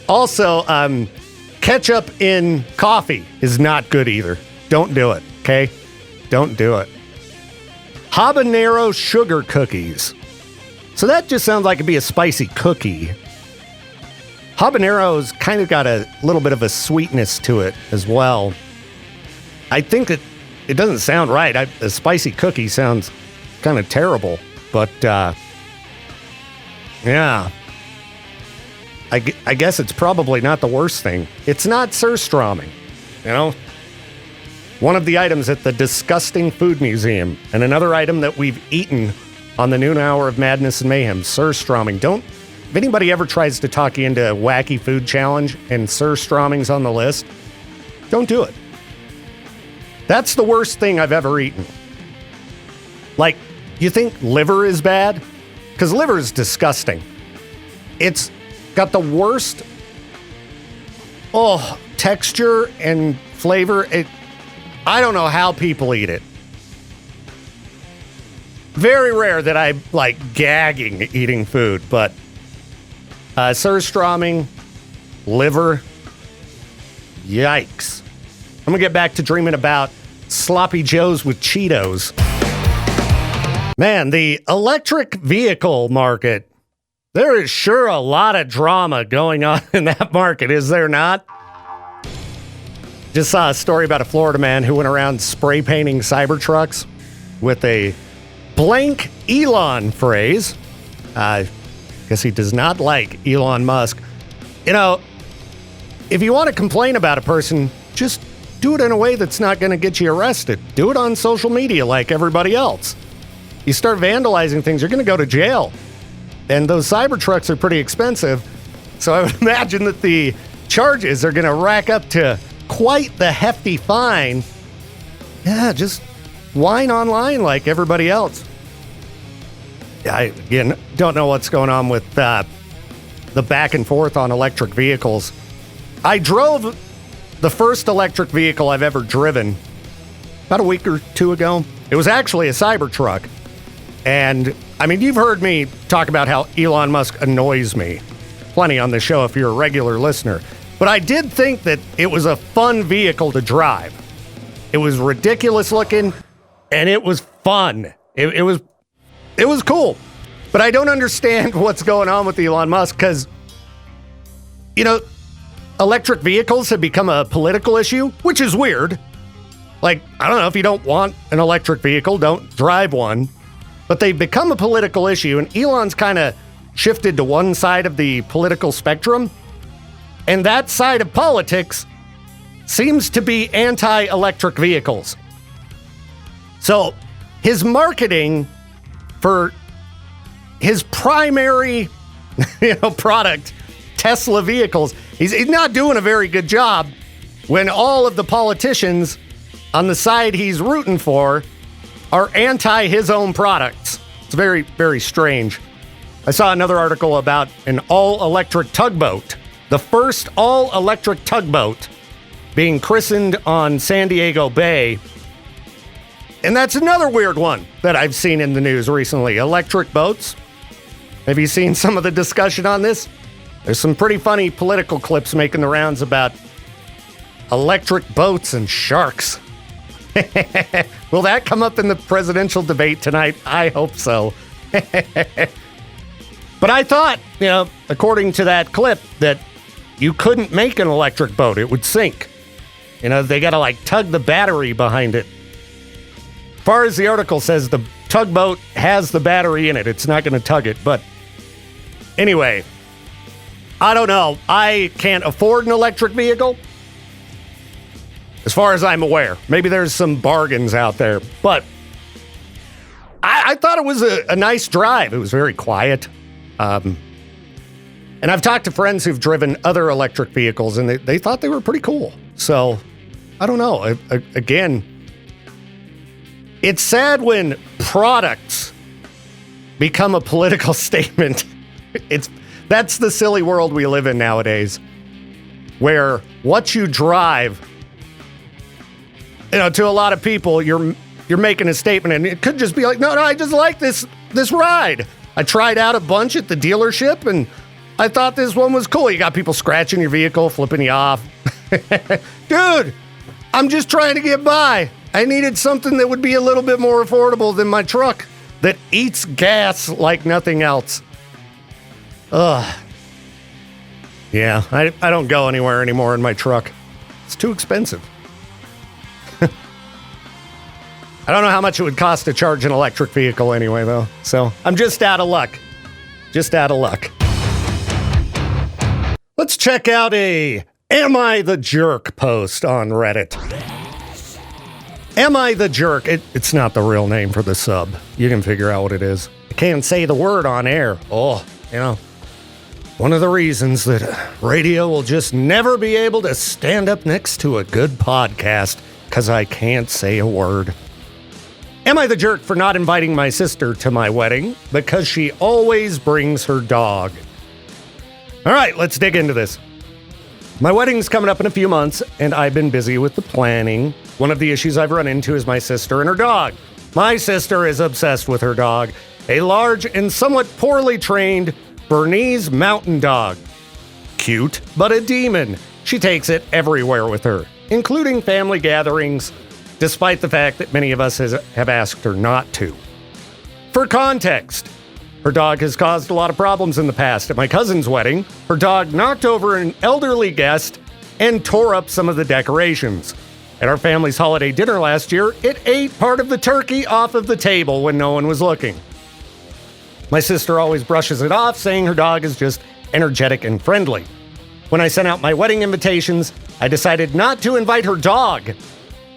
Also, ketchup in coffee is not good either. Don't do it, okay? Don't do it. Habanero sugar cookies. So that just sounds like it'd be a spicy cookie. Habanero's kind of got a little bit of a sweetness to it as well. I think that it doesn't sound right. A spicy cookie sounds kind of terrible, but yeah. I guess it's probably not the worst thing. It's not surströmming, you know? One of the items at the Disgusting Food Museum, and another item that we've eaten on the noon hour of Madness and Mayhem, surströmming. If anybody ever tries to talk you into a wacky food challenge and surströmming's on the list, don't do it. That's the worst thing I've ever eaten. Like, you think liver is bad? Because liver is disgusting. It's got the worst texture and flavor. I don't know how people eat it. Very rare that I'm like gagging eating food, but surströmming, liver, yikes. I'm gonna get back to dreaming about sloppy joes with Cheetos. Man, the electric vehicle market, there is sure a lot of drama going on in that market, is there not? Just saw a story about a Florida man who went around spray painting Cybertrucks with a blank Elon phrase. Guess he does not like Elon Musk. You know, if you want to complain about a person, just do it in a way that's not going to get you arrested. Do it on social media like everybody else. You start vandalizing things, you're going to go to jail. And those Cybertrucks are pretty expensive. So I would imagine that the charges are going to rack up to quite the hefty fine. Yeah, just whine online like everybody else. I, again, don't know what's going on with the back and forth on electric vehicles. I drove the first electric vehicle I've ever driven about a week or two ago. It was actually a Cybertruck. And, I mean, you've heard me talk about how Elon Musk annoys me plenty on the show if you're a regular listener. But I did think that it was a fun vehicle to drive. It was ridiculous looking, and it was fun. It was cool. But I don't understand what's going on with Elon Musk because, you know, electric vehicles have become a political issue, which is weird. Like, I don't know, if you don't want an electric vehicle, don't drive one. But they've become a political issue, and Elon's kind of shifted to one side of the political spectrum. And that side of politics seems to be anti-electric vehicles. So his marketing for his primary product, Tesla vehicles, he's not doing a very good job when all of the politicians on the side he's rooting for are anti his own products. It's very, very strange. I saw another article about an all-electric tugboat, the first all-electric tugboat being christened on San Diego Bay. And that's another weird one that I've seen in the news recently. Electric boats. Have you seen some of the discussion on this? There's some pretty funny political clips making the rounds about electric boats and sharks. Will that come up in the presidential debate tonight? I hope so. But I thought, according to that clip, that you couldn't make an electric boat. It would sink. They got to tug the battery behind it. As far as the article says, the tugboat has the battery in it. It's not going to tug it. But anyway, I don't know. I can't afford an electric vehicle, as far as I'm aware. Maybe there's some bargains out there. But I thought it was a nice drive. It was very quiet. And I've talked to friends who've driven other electric vehicles, and they thought they were pretty cool. So, I don't know. Again, it's sad when products become a political statement. That's the silly world we live in nowadays, where what you drive, to a lot of people, you're making a statement, and it could just be like, no, I just like this ride. I tried out a bunch at the dealership, and I thought this one was cool. You got people scratching your vehicle, flipping you off. Dude, I'm just trying to get by. I needed something that would be a little bit more affordable than my truck that eats gas like nothing else. Ugh. Yeah, I don't go anywhere anymore in my truck. It's too expensive. I don't know how much it would cost to charge an electric vehicle anyway, though. So I'm just out of luck. Let's check out a Am I the Jerk post on Reddit. Am I the Jerk? It's not the real name for the sub. You can figure out what it is. I can't say the word on air. One of the reasons that radio will just never be able to stand up next to a good podcast, because I can't say a word. Am I the jerk for not inviting my sister to my wedding because she always brings her dog? All right, let's dig into this. My wedding's coming up in a few months, and I've been busy with the planning. One of the issues I've run into is my sister and her dog. My sister is obsessed with her dog, a large and somewhat poorly trained Bernese mountain dog. Cute, but a demon. She takes it everywhere with her, including family gatherings, despite the fact that many of us have asked her not to. For context, her dog has caused a lot of problems in the past. At my cousin's wedding, her dog knocked over an elderly guest and tore up some of the decorations. At our family's holiday dinner last year, it ate part of the turkey off of the table when no one was looking. My sister always brushes it off, saying her dog is just energetic and friendly. When I sent out my wedding invitations, I decided not to invite her dog.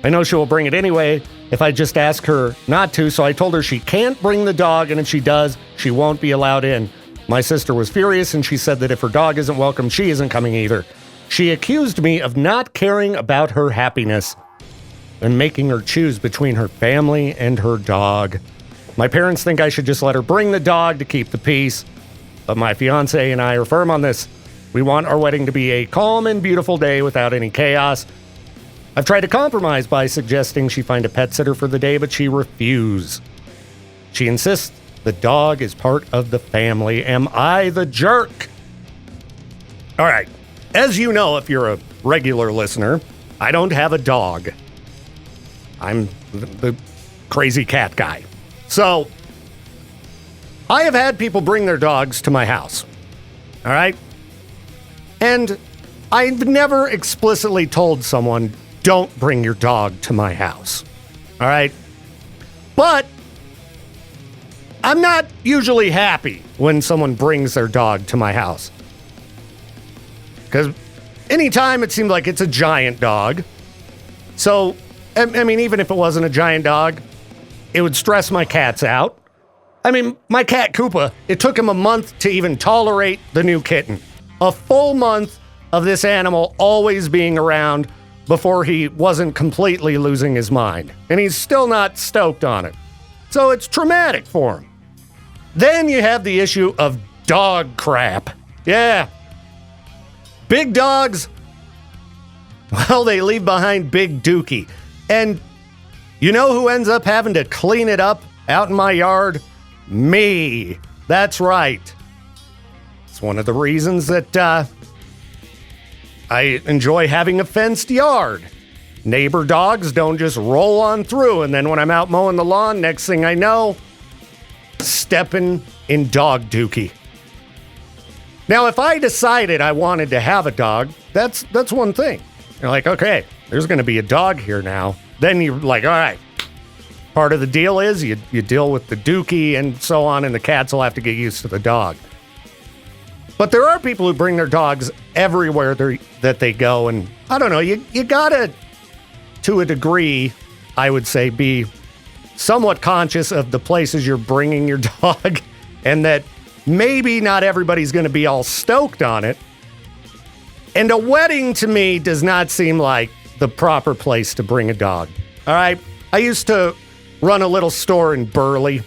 I know she will bring it anyway if I just ask her not to, so I told her she can't bring the dog, and if she does, she won't be allowed in. My sister was furious, and she said that if her dog isn't welcome, she isn't coming either. She accused me of not caring about her happiness and making her choose between her family and her dog. My parents think I should just let her bring the dog to keep the peace, but my fiance and I are firm on this. We want our wedding to be a calm and beautiful day without any chaos. I've tried to compromise by suggesting she find a pet sitter for the day, but she refused. She insists the dog is part of the family. Am I the jerk? All right. As you know, if you're a regular listener, I don't have a dog. I'm the crazy cat guy. So, I have had people bring their dogs to my house. All right? And I've never explicitly told someone, don't bring your dog to my house. All right? But I'm not usually happy when someone brings their dog to my house. Because anytime it seems like it's a giant dog. So, I mean, even if it wasn't a giant dog, it would stress my cats out. I mean, my cat Koopa, it took him a month to even tolerate the new kitten. A full month of this animal always being around before he wasn't completely losing his mind. And he's still not stoked on it. So it's traumatic for him. Then you have the issue of dog crap. Yeah. Big dogs, well, they leave behind big dookie. And you know who ends up having to clean it up out in my yard? Me. That's right. It's one of the reasons that I enjoy having a fenced yard. Neighbor dogs don't just roll on through, and then when I'm out mowing the lawn, next thing I know, stepping in dog dookie. Now, if I decided I wanted to have a dog, that's one thing. You're like, okay, there's going to be a dog here now. Then you're like, all right. Part of the deal is you deal with the dookie and so on, and the cats will have to get used to the dog. But there are people who bring their dogs everywhere that they go, and I don't know, you gotta, to a degree, I would say, be somewhat conscious of the places you're bringing your dog, and that maybe not everybody's going to be all stoked on it. And a wedding, to me, does not seem like the proper place to bring a dog. All right? I used to run a little store in Burley,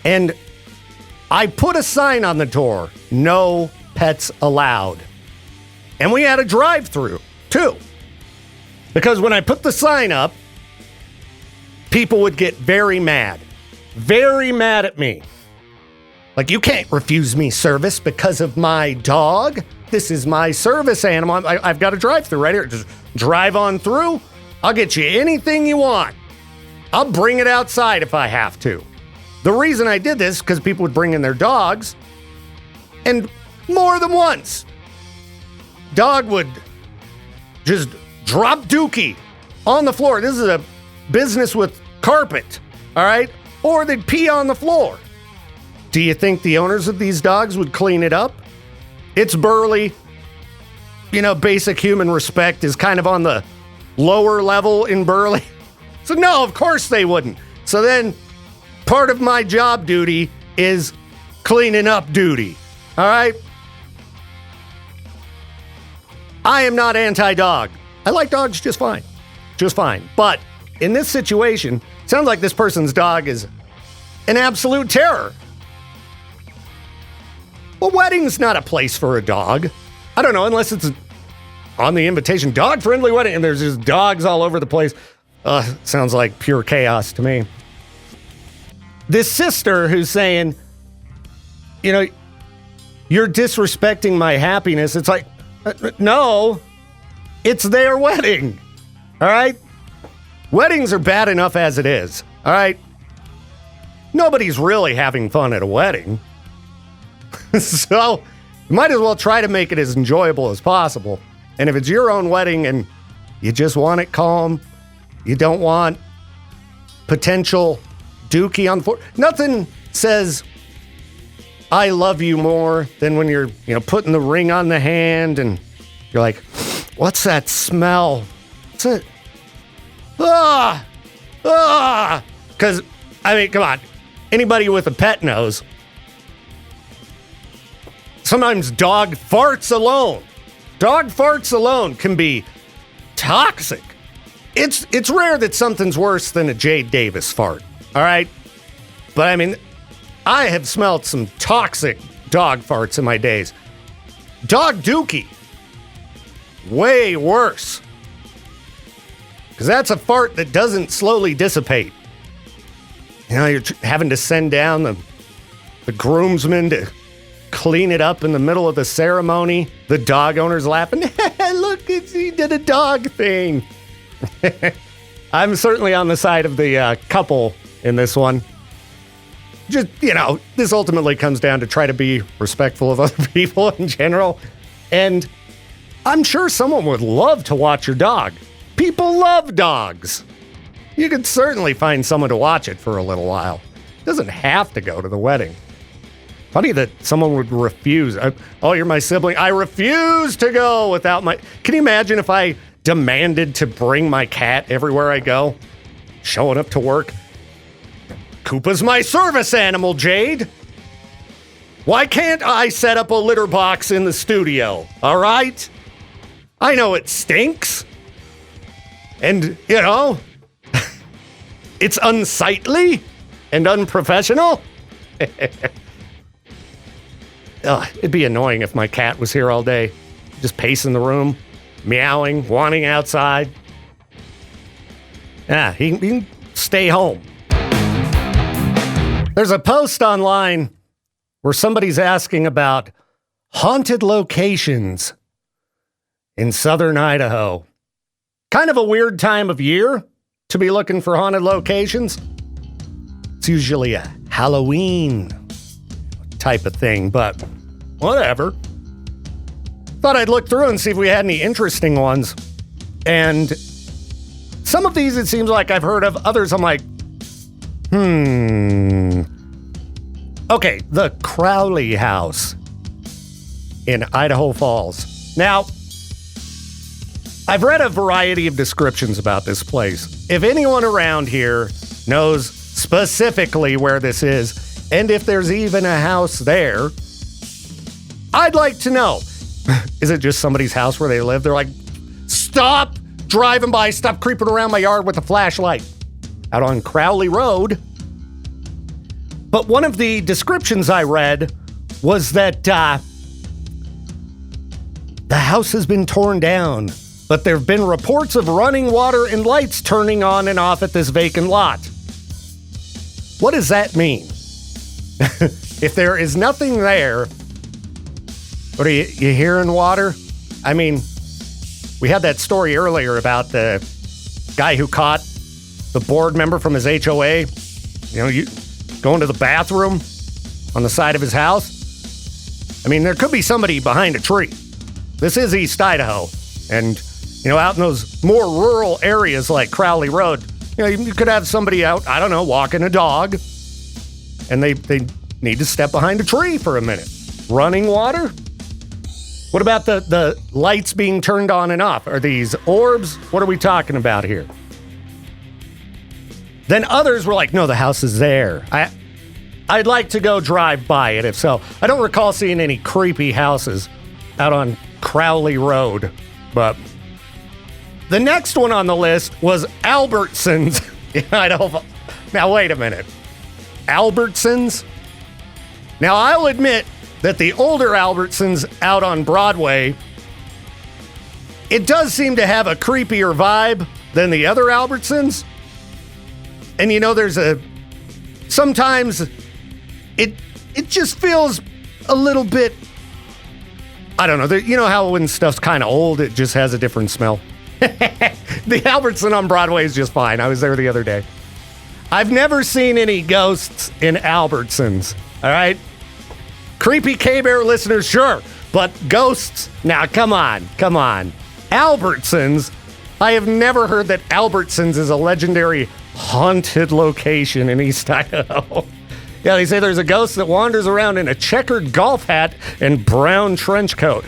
and I put a sign on the door, no pets allowed. And we had a drive-through, too. Because when I put the sign up, people would get very mad at me. Like, you can't refuse me service because of my dog. This is my service animal. I've got a drive-through right here. Just drive on through. I'll get you anything you want. I'll bring it outside if I have to. The reason I did this is because people would bring in their dogs, and more than once, dog would just drop dookie on the floor. This is a business with carpet, all right? Or they'd pee on the floor. Do you think the owners of these dogs would clean it up? It's Burley. You know, basic human respect is kind of on the lower level in Burley. So no, of course they wouldn't. So then part of my job duty is cleaning up duty. All right? I am not anti-dog. I like dogs just fine. Just fine. But in this situation, it sounds like this person's dog is an absolute terror. Well, wedding's not a place for a dog. I don't know, unless it's on the invitation, dog-friendly wedding, and there's just dogs all over the place. Sounds like pure chaos to me. This sister who's saying, you know, you're disrespecting my happiness. It's like, no, it's their wedding. All right? Weddings are bad enough as it is. All right? Nobody's really having fun at a wedding. So you might as well try to make it as enjoyable as possible. And if it's your own wedding and you just want it calm, you don't want potential dookie on the floor. Nothing says I love you more than when you're, putting the ring on the hand and you're like, what's that smell? What's it? Because, come on. Anybody with a pet knows. Sometimes dog farts alone can be toxic. It's rare that something's worse than a Jade Davis fart, all right? But I have smelled some toxic dog farts in my days. Dog dookie, way worse. Because that's a fart that doesn't slowly dissipate. You're having to send down the groomsmen to clean it up in the middle of the ceremony. The dog owner's laughing. Look, he did a dog thing. I'm certainly on the side of the couple in this one. Just, this ultimately comes down to try to be respectful of other people in general. And I'm sure someone would love to watch your dog. People love dogs. You could certainly find someone to watch it for a little while. Doesn't have to go to the wedding. Funny that someone would refuse. Oh, you're my sibling. I refuse to go without my... Can you imagine if I demanded to bring my cat everywhere I go? Showing up to work. Koopa's my service animal, Jade. Why can't I set up a litter box in the studio? All right? I know it stinks. And, it's unsightly and unprofessional. It'd be annoying if my cat was here all day, just pacing the room, meowing, wanting outside. He can stay home. There's a post online where somebody's asking about haunted locations in southern Idaho. Kind of a weird time of year to be looking for haunted locations. It's usually a Halloween type of thing, but whatever. Thought I'd look through and see if we had any interesting ones. And some of these it seems like I've heard of. Others I'm like, Okay, the Crowley House in Idaho Falls. Now, I've read a variety of descriptions about this place. If anyone around here knows specifically where this is, and if there's even a house there, I'd like to know. Is it just somebody's house where they live? They're like, stop driving by, stop creeping around my yard with a flashlight. Out on Crowley Road. But one of the descriptions I read was that the house has been torn down, but there have been reports of running water and lights turning on and off at this vacant lot. What does that mean? If there is nothing there, what are you hearing water? I mean, we had that story earlier about the guy who caught the board member from his HOA, you going to the bathroom on the side of his house. I mean, there could be somebody behind a tree. This is East Idaho. And, out in those more rural areas like Crowley Road, you could have somebody out, I don't know, walking a dog, and they need to step behind a tree for a minute. Running water? What about the lights being turned on and off? Are these orbs? What are we talking about here? Then others were like, no, the house is there. I'd like to go drive by it, if so. I don't recall seeing any creepy houses out on Crowley Road. But the next one on the list was Albertsons in Idaho. Now, wait a minute. Albertsons? Now, I'll admit that the older Albertsons out on Broadway, it does seem to have a creepier vibe than the other Albertsons. And there's sometimes it just feels a little bit, I don't know, you know how when stuff's kind of old, it just has a different smell? The Albertson on Broadway is just fine. I was there the other day. I've never seen any ghosts in Albertsons, all right? Creepy K-Bear listeners, sure, but ghosts, now come on. Albertsons, I have never heard that Albertsons is a legendary haunted location in East Idaho. Yeah, they say there's a ghost that wanders around in a checkered golf hat and brown trench coat.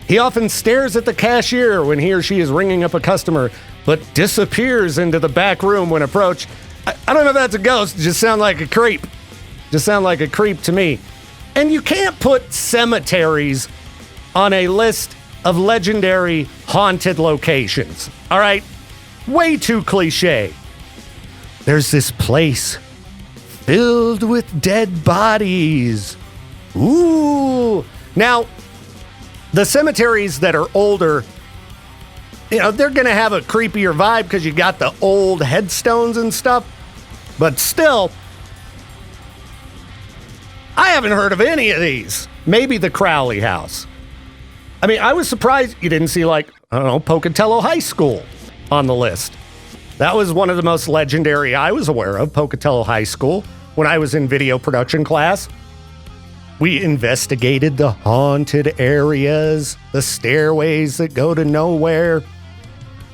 He often stares at the cashier when he or she is ringing up a customer, but disappears into the back room when approached. I don't know if that's a ghost. It just sounds like a creep. Just sound like a creep to me. And you can't put cemeteries on a list of legendary haunted locations. All right? Way too cliche. There's this place filled with dead bodies. Ooh. Now, the cemeteries that are older, they're going to have a creepier vibe because you got the old headstones and stuff. But still, I haven't heard of any of these. Maybe the Crowley House. I mean, I was surprised you didn't see, Pocatello High School on the list. That was one of the most legendary I was aware of, Pocatello High School, when I was in video production class. We investigated the haunted areas, the stairways that go to nowhere.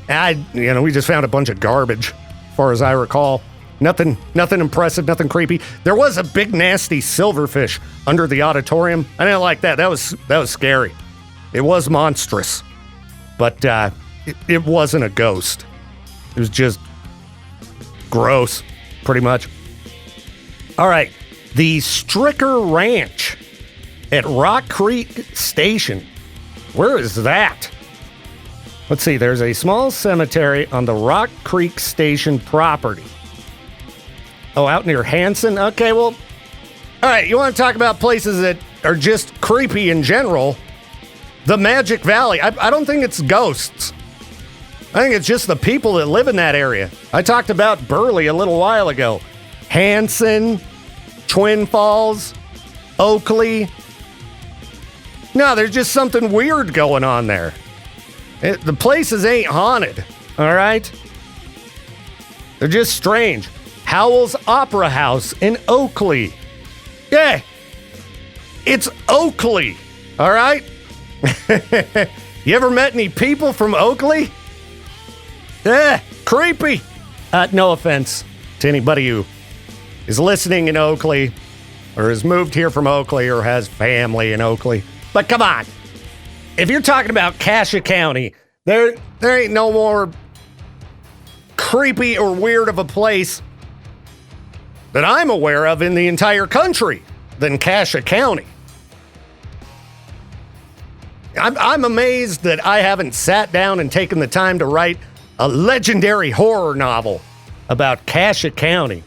We just found a bunch of garbage, as far as I recall. Nothing impressive, nothing creepy. There was a big nasty silverfish under the auditorium. I didn't like that. That was scary. It was monstrous, but it wasn't a ghost. It was just gross, pretty much. All right, the Stricker Ranch at Rock Creek Station. Where is that? Let's see, there's a small cemetery on the Rock Creek Station property. Oh, out near Hanson? Okay, well, all right, you want to talk about places that are just creepy in general? The Magic Valley. I don't think it's ghosts. I think it's just the people that live in that area. I talked about Burley a little while ago. Hanson, Twin Falls, Oakley. No, there's just something weird going on there. The places ain't haunted, all right? They're just strange. Howell's Opera House in Oakley. Yeah, it's Oakley, all right? You ever met any people from Oakley? Creepy. No offense to anybody who is listening in Oakley or has moved here from Oakley or has family in Oakley. But come on. If you're talking about Cassia County, there ain't no more creepy or weird of a place that I'm aware of in the entire country than Cassia County. I'm amazed that I haven't sat down and taken the time to write a legendary horror novel about Cassia County.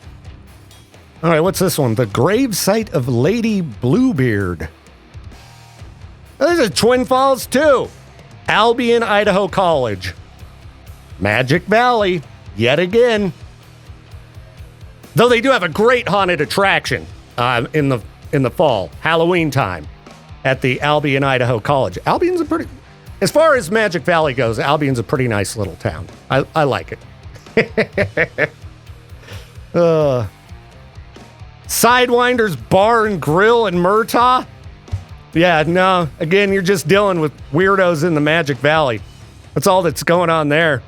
All right, what's this one? The gravesite of Lady Bluebeard. There's a Twin Falls, too. Albion, Idaho College. Magic Valley, yet again. Though they do have a great haunted attraction in the fall, Halloween time, at the Albion, Idaho College. Albion's as far as Magic Valley goes, Albion's a pretty nice little town. I like it. Sidewinder's Bar and Grill in Murtaugh. Yeah, no, again, you're just dealing with weirdos in the Magic Valley. That's all that's going on there.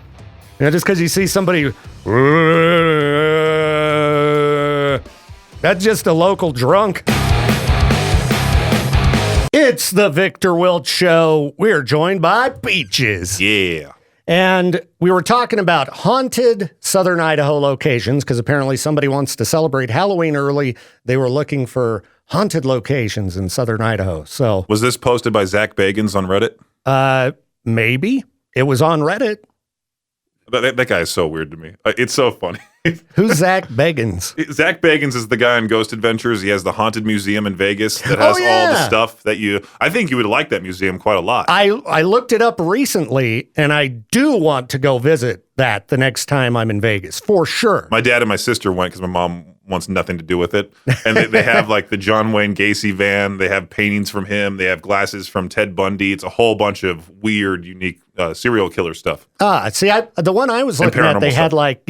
Just because you see somebody, that's just a local drunk. It's the Victor Wiltz Show. We're joined by Peaches. Yeah. And we were talking about haunted Southern Idaho locations because apparently somebody wants to celebrate Halloween early. They were looking for haunted locations in Southern Idaho. So was this posted by Zach Bagans on Reddit? Maybe. It was on Reddit. That guy is so weird to me. It's so funny. Who's Zach Bagans? Zach Bagans is the guy in Ghost Adventures. He has the Haunted Museum in Vegas that has all the stuff that I think you would like that museum quite a lot. I looked it up recently, and I do want to go visit that the next time I'm in Vegas, for sure. My dad and my sister went because my mom wants nothing to do with it. And they have like the John Wayne Gacy van. They have paintings from him. They have glasses from Ted Bundy. It's a whole bunch of weird, unique serial killer stuff. See, the one I was looking at, they had like,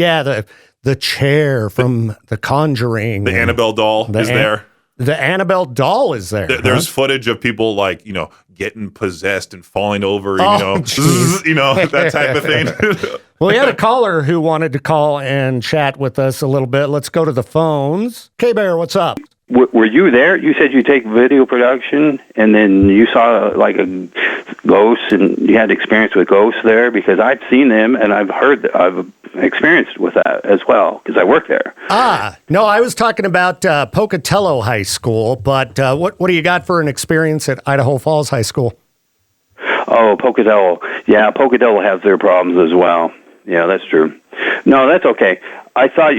the chair from The Conjuring. The Annabelle doll is there. The Annabelle doll is there. There's footage of people like, getting possessed and falling over, that type of thing. Well, we had a caller who wanted to call and chat with us a little bit. Let's go to the phones. K-Bear, what's up? Were you there? You said you take video production, and then you saw like a ghost, and you had experience with ghosts there, because I've seen them, and I've experienced with that as well, because I work there. No, I was talking about Pocatello High School, but what do you got for an experience at Idaho Falls High School? Oh, Pocatello. Yeah, Pocatello has their problems as well. Yeah, that's true. No, that's okay. I thought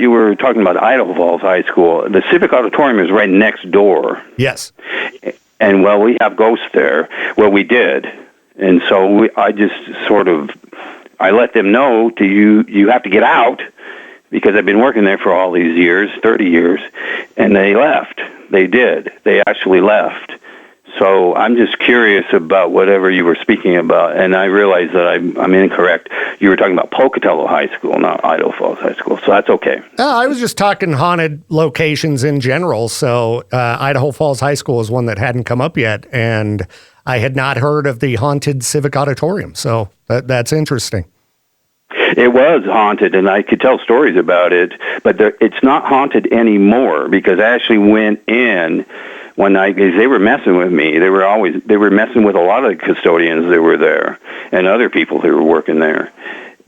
you were talking about Idaho Falls High School. The Civic Auditorium is right next door. Yes. And, we have ghosts there. Well, we did. And so I just I let them know you have to get out, because I've been working there for all these years, 30 years, and they left. They did. They actually left. So I'm just curious about whatever you were speaking about, and I realize that I'm incorrect. You were talking about Pocatello High School, not Idaho Falls High School, so that's okay. I was just talking haunted locations in general. So Idaho Falls High School is one that hadn't come up yet, and I had not heard of the haunted Civic Auditorium. So that's interesting. It was haunted, and I could tell stories about it, but it's not haunted anymore because I actually went in one night because they were messing with me. They were messing with a lot of the custodians that were there and other people who were working there.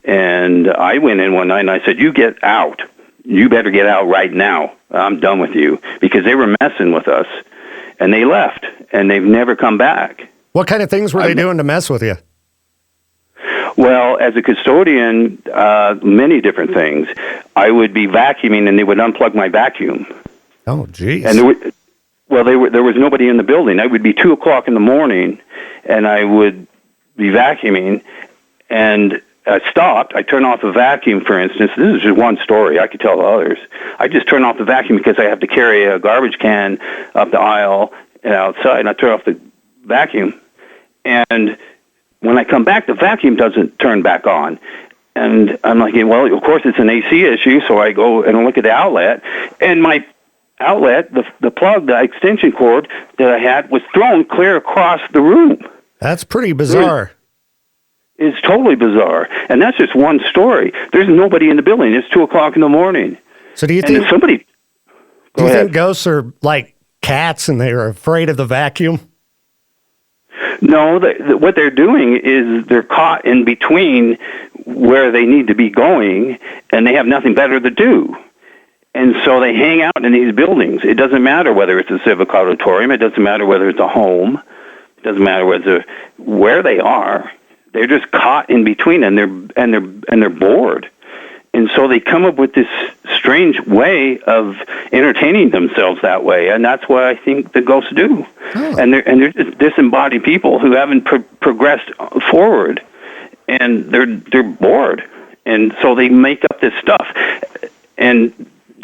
And I went in one night and I said, "You get out. You better get out right now. I'm done with you," because they were messing with us, and they left, and they've never come back. What kind of things were they doing to mess with you? Well, as a custodian, many different things. I would be vacuuming, and they would unplug my vacuum. Oh, geez. And there was nobody in the building. It would be 2:00 in the morning, and I would be vacuuming, and I stopped. I turned off the vacuum, for instance. This is just one story. I could tell others. I just turn off the vacuum because I have to carry a garbage can up the aisle and outside, and I turn off the vacuum. And when I come back, the vacuum doesn't turn back on. And I'm like, well, of course it's an AC issue, so I go and look at the outlet, and my outlet, the plug, the extension cord that I had was thrown clear across the room. That's pretty bizarre. It's totally bizarre. And that's just one story. There's nobody in the building. It's 2:00 in the morning. So do you think ghosts are like cats and they're afraid of the vacuum? No, what they're doing is they're caught in between where they need to be going, and they have nothing better to do. And so they hang out in these buildings. It doesn't matter whether it's a civic auditorium. It doesn't matter whether it's a home. It doesn't matter where they are. They're just caught in between, and they're bored. And so they come up with this strange way of entertaining themselves that way, and that's what I think the ghosts do. Oh. And they're just disembodied people who haven't progressed forward, and they're bored, and so they make up this stuff, and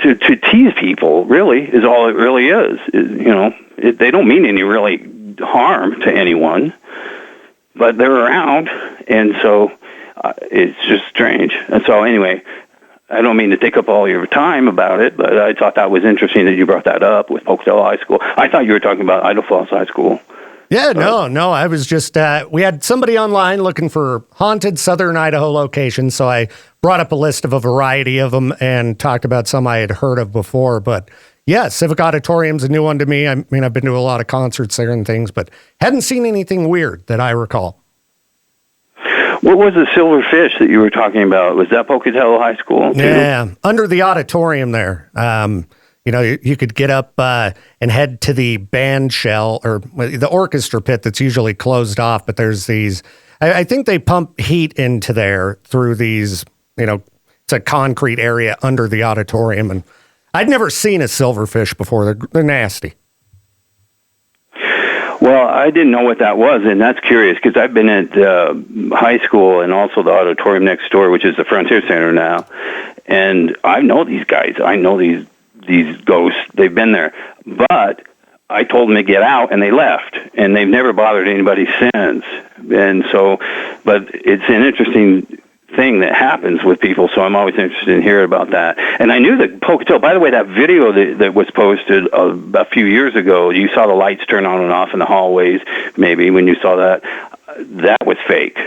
to tease people really is all it really is. They don't mean any really harm to anyone, but they're around, and so. It's just strange. And so anyway, I don't mean to take up all your time about it, but I thought that was interesting that you brought that up with Pocatello High School. I thought you were talking about Idaho Falls High School. Yeah, no. I was just, we had somebody online looking for haunted Southern Idaho locations, so I brought up a list of a variety of them and talked about some I had heard of before. But yeah, Civic Auditorium's a new one to me. I mean, I've been to a lot of concerts there and things, but hadn't seen anything weird that I recall. What was the Silverfish that you were talking about? Was that Pocatello High School too? Yeah, under the auditorium there. You could get up and head to the band shell or the orchestra pit that's usually closed off, but there's these, I think they pump heat into there through these, it's a concrete area under the auditorium. And I'd never seen a silverfish before. They're nasty. Well, I didn't know what that was, and that's curious because I've been at high school and also the auditorium next door, which is the Frontier Center now, and I know these guys. I know these ghosts. They've been there, but I told them to get out, and they left, and they've never bothered anybody since. And so, but it's an interesting thing that happens with people, so I'm always interested in hearing about that. And I knew that Pocatello, by the way, that video that was posted a few years ago, you saw the lights turn on and off in the hallways, maybe, when you saw that. That was fake.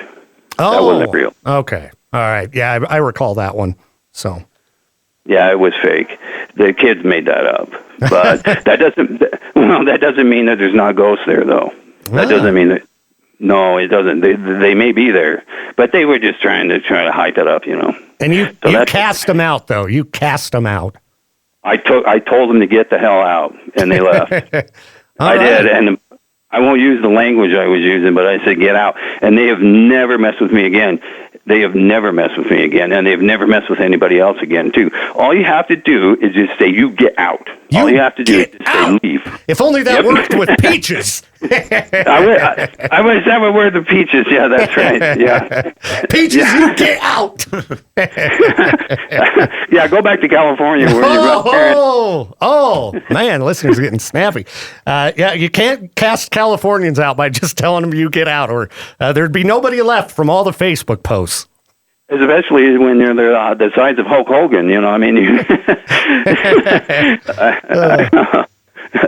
Oh. That wasn't real. Okay. All right. Yeah, I recall that one. So. Yeah, it was fake. The kids made that up. But that doesn't mean that there's not ghosts there, though. That doesn't mean that. No, it doesn't. They may be there, but they were just trying to hype it up, And you cast them out, though. You cast them out. I told them to get the hell out, and they left. I did, and I won't use the language I was using, but I said get out, and they have never messed with me again. They have never messed with me again, and they've never messed with anybody else again, too. All you have to do is just say, you get out. All you have to do is just say leave. If only that worked with Peaches. I wish that would work with Peaches. Yeah, that's right. Yeah. Peaches, you get out. Yeah, go back to California where your rough parents. Oh, man, listeners are getting snappy. Yeah, you can't cast Californians out by just telling them you get out, or there'd be nobody left from all the Facebook posts. Especially when you're the size of Hulk Hogan, you know. I mean,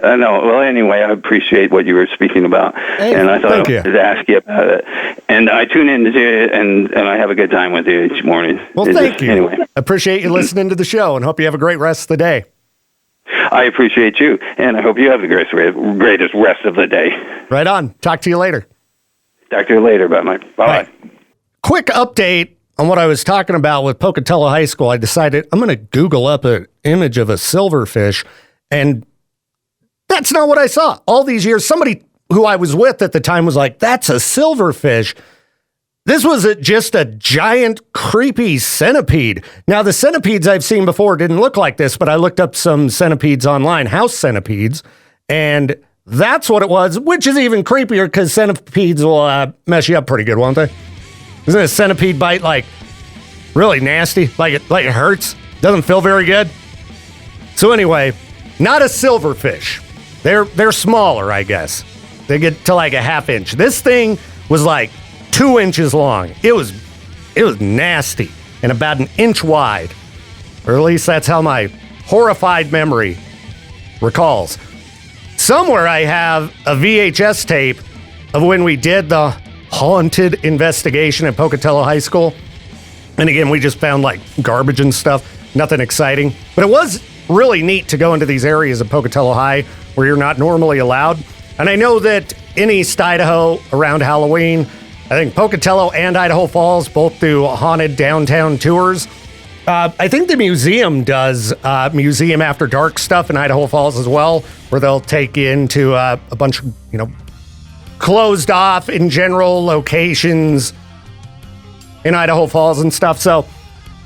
I know. Well, anyway, I appreciate what you were speaking about, and I thought I would ask you about it. And I tune in to you, and I have a good time with you each morning. Well, thank you. Anyway, appreciate you listening to the show, and hope you have a great rest of the day. I appreciate you, and I hope you have the greatest rest of the day. Right on. Talk to you later. Talk to you later. Bye. Quick update on what I was talking about with Pocatello High School. I decided I'm going to Google up an image of a silverfish, and that's not what I saw. All these years, somebody who I was with at the time was like, that's a silverfish. This was just a giant, creepy centipede. Now, the centipedes I've seen before didn't look like this, but I looked up some centipedes online, house centipedes, and that's what it was, which is even creepier because centipedes will mess you up pretty good, won't they? Isn't a centipede bite like really nasty? Like it hurts? Doesn't feel very good? So anyway, not a silverfish. They're smaller, I guess. They get to like a half inch. This thing was like 2 inches long. It was nasty and about an inch wide. Or at least that's how my horrified memory recalls. Somewhere I have a VHS tape of when we did the haunted investigation at Pocatello High School. And again, we just found like garbage and stuff, nothing exciting. But it was really neat to go into these areas of Pocatello High where you're not normally allowed. And I know that in East Idaho around Halloween, I think Pocatello and Idaho Falls both do haunted downtown tours. I think the museum does museum after dark stuff in Idaho Falls as well, where they'll take you into a bunch of, closed off in general locations in Idaho Falls and stuff. So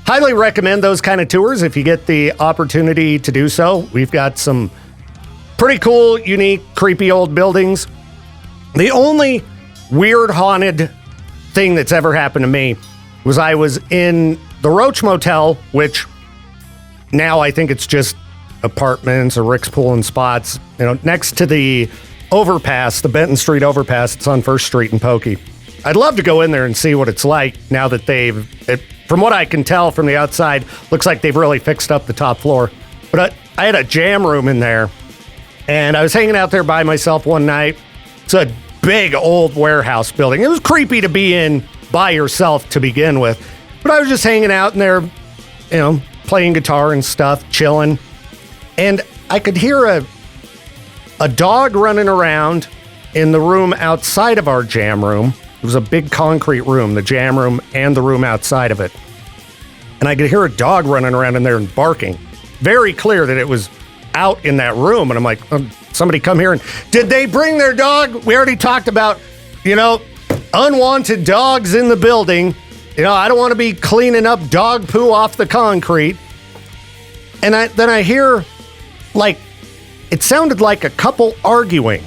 highly recommend those kind of tours if you get the opportunity to do so. We've got some pretty cool, unique, creepy old buildings. The only weird haunted thing that's ever happened to me was I was in the Roach Motel, which now I think it's just apartments or Rick's Pool and Spots, next to the overpass, the Benton Street overpass. It's on 1st Street in Pokey. I'd love to go in there and see what it's like now that from what I can tell from the outside, looks like they've really fixed up the top floor. But I had a jam room in there, and I was hanging out there by myself one night. It's a big old warehouse building. It was creepy to be in by yourself to begin with, but I was just hanging out in there, playing guitar and stuff, chilling, and I could hear a dog running around in the room outside of our jam room. It was a big concrete room, the jam room and the room outside of it. And I could hear a dog running around in there and barking. Very clear that it was out in that room. And I'm like, somebody come here. And did they bring their dog? We already talked about, unwanted dogs in the building. I don't want to be cleaning up dog poo off the concrete. And then I hear, it sounded like a couple arguing.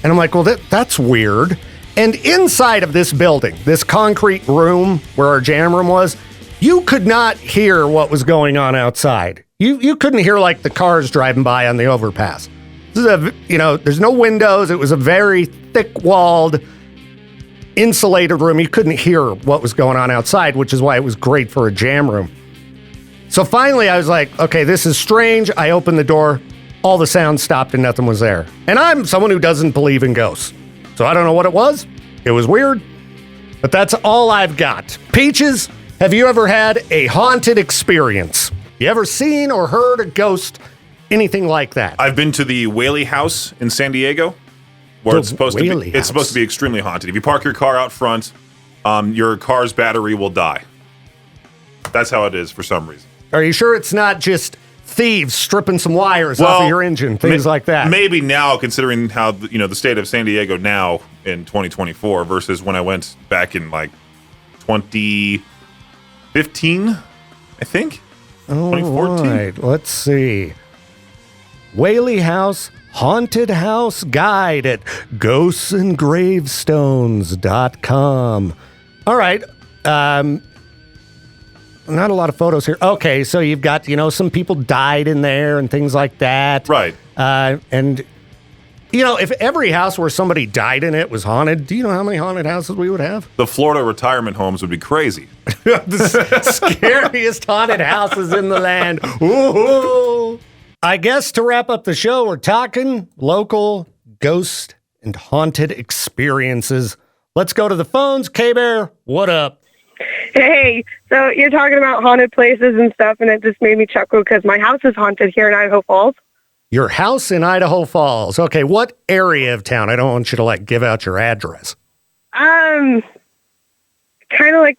And I'm like, well, that's weird. And inside of this building, this concrete room where our jam room was, you could not hear what was going on outside. You couldn't hear the cars driving by on the overpass. This is there's no windows. It was a very thick-walled, insulated room. You couldn't hear what was going on outside, which is why it was great for a jam room. So finally, I was like, okay, this is strange. I opened the door. All the sound stopped and nothing was there. And I'm someone who doesn't believe in ghosts. So I don't know what it was. It was weird. But that's all I've got. Peaches, have you ever had a haunted experience? You ever seen or heard a ghost? Anything like that? I've been to the Whaley House in San Diego, where it's supposed to be extremely haunted. If you park your car out front, your car's battery will die. That's how it is for some reason. Are you sure it's not just thieves stripping some wires off of your engine, things like that? Maybe now, considering how the state of San Diego now in 2024 versus when I went back in 2015, I think. 2014. Right. Let's see. Whaley House Haunted House Guide at ghostsandgravestones.com. All right. Not a lot of photos here. Okay, so you've got, some people died in there and things like that. Right. And, if every house where somebody died in it was haunted, do you know how many haunted houses we would have? The Florida retirement homes would be crazy. The scariest haunted houses in the land. Ooh. I guess to wrap up the show, we're talking local ghost and haunted experiences. Let's go to the phones. K-Bear, what up? Hey, so you're talking about haunted places and stuff, and it just made me chuckle because my house is haunted here in Idaho Falls. Your house in Idaho Falls. Okay, what area of town? I don't want you to, give out your address. Kind of like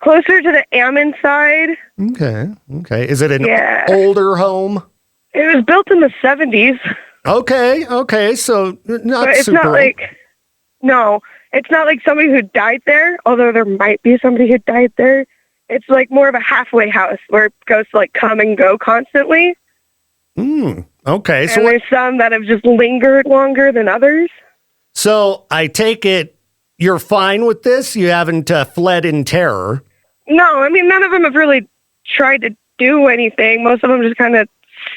closer to the Ammon side. Okay. Is it an older home? It was built in the 70s. Okay, so not but it's super not old. No, it's not like somebody who died there, although there might be somebody who died there. It's like more of a halfway house where ghosts come and go constantly. Okay. And there's some that have just lingered longer than others. So I take it you're fine with this? You haven't fled in terror? No, I mean, none of them have really tried to do anything. Most of them just kind of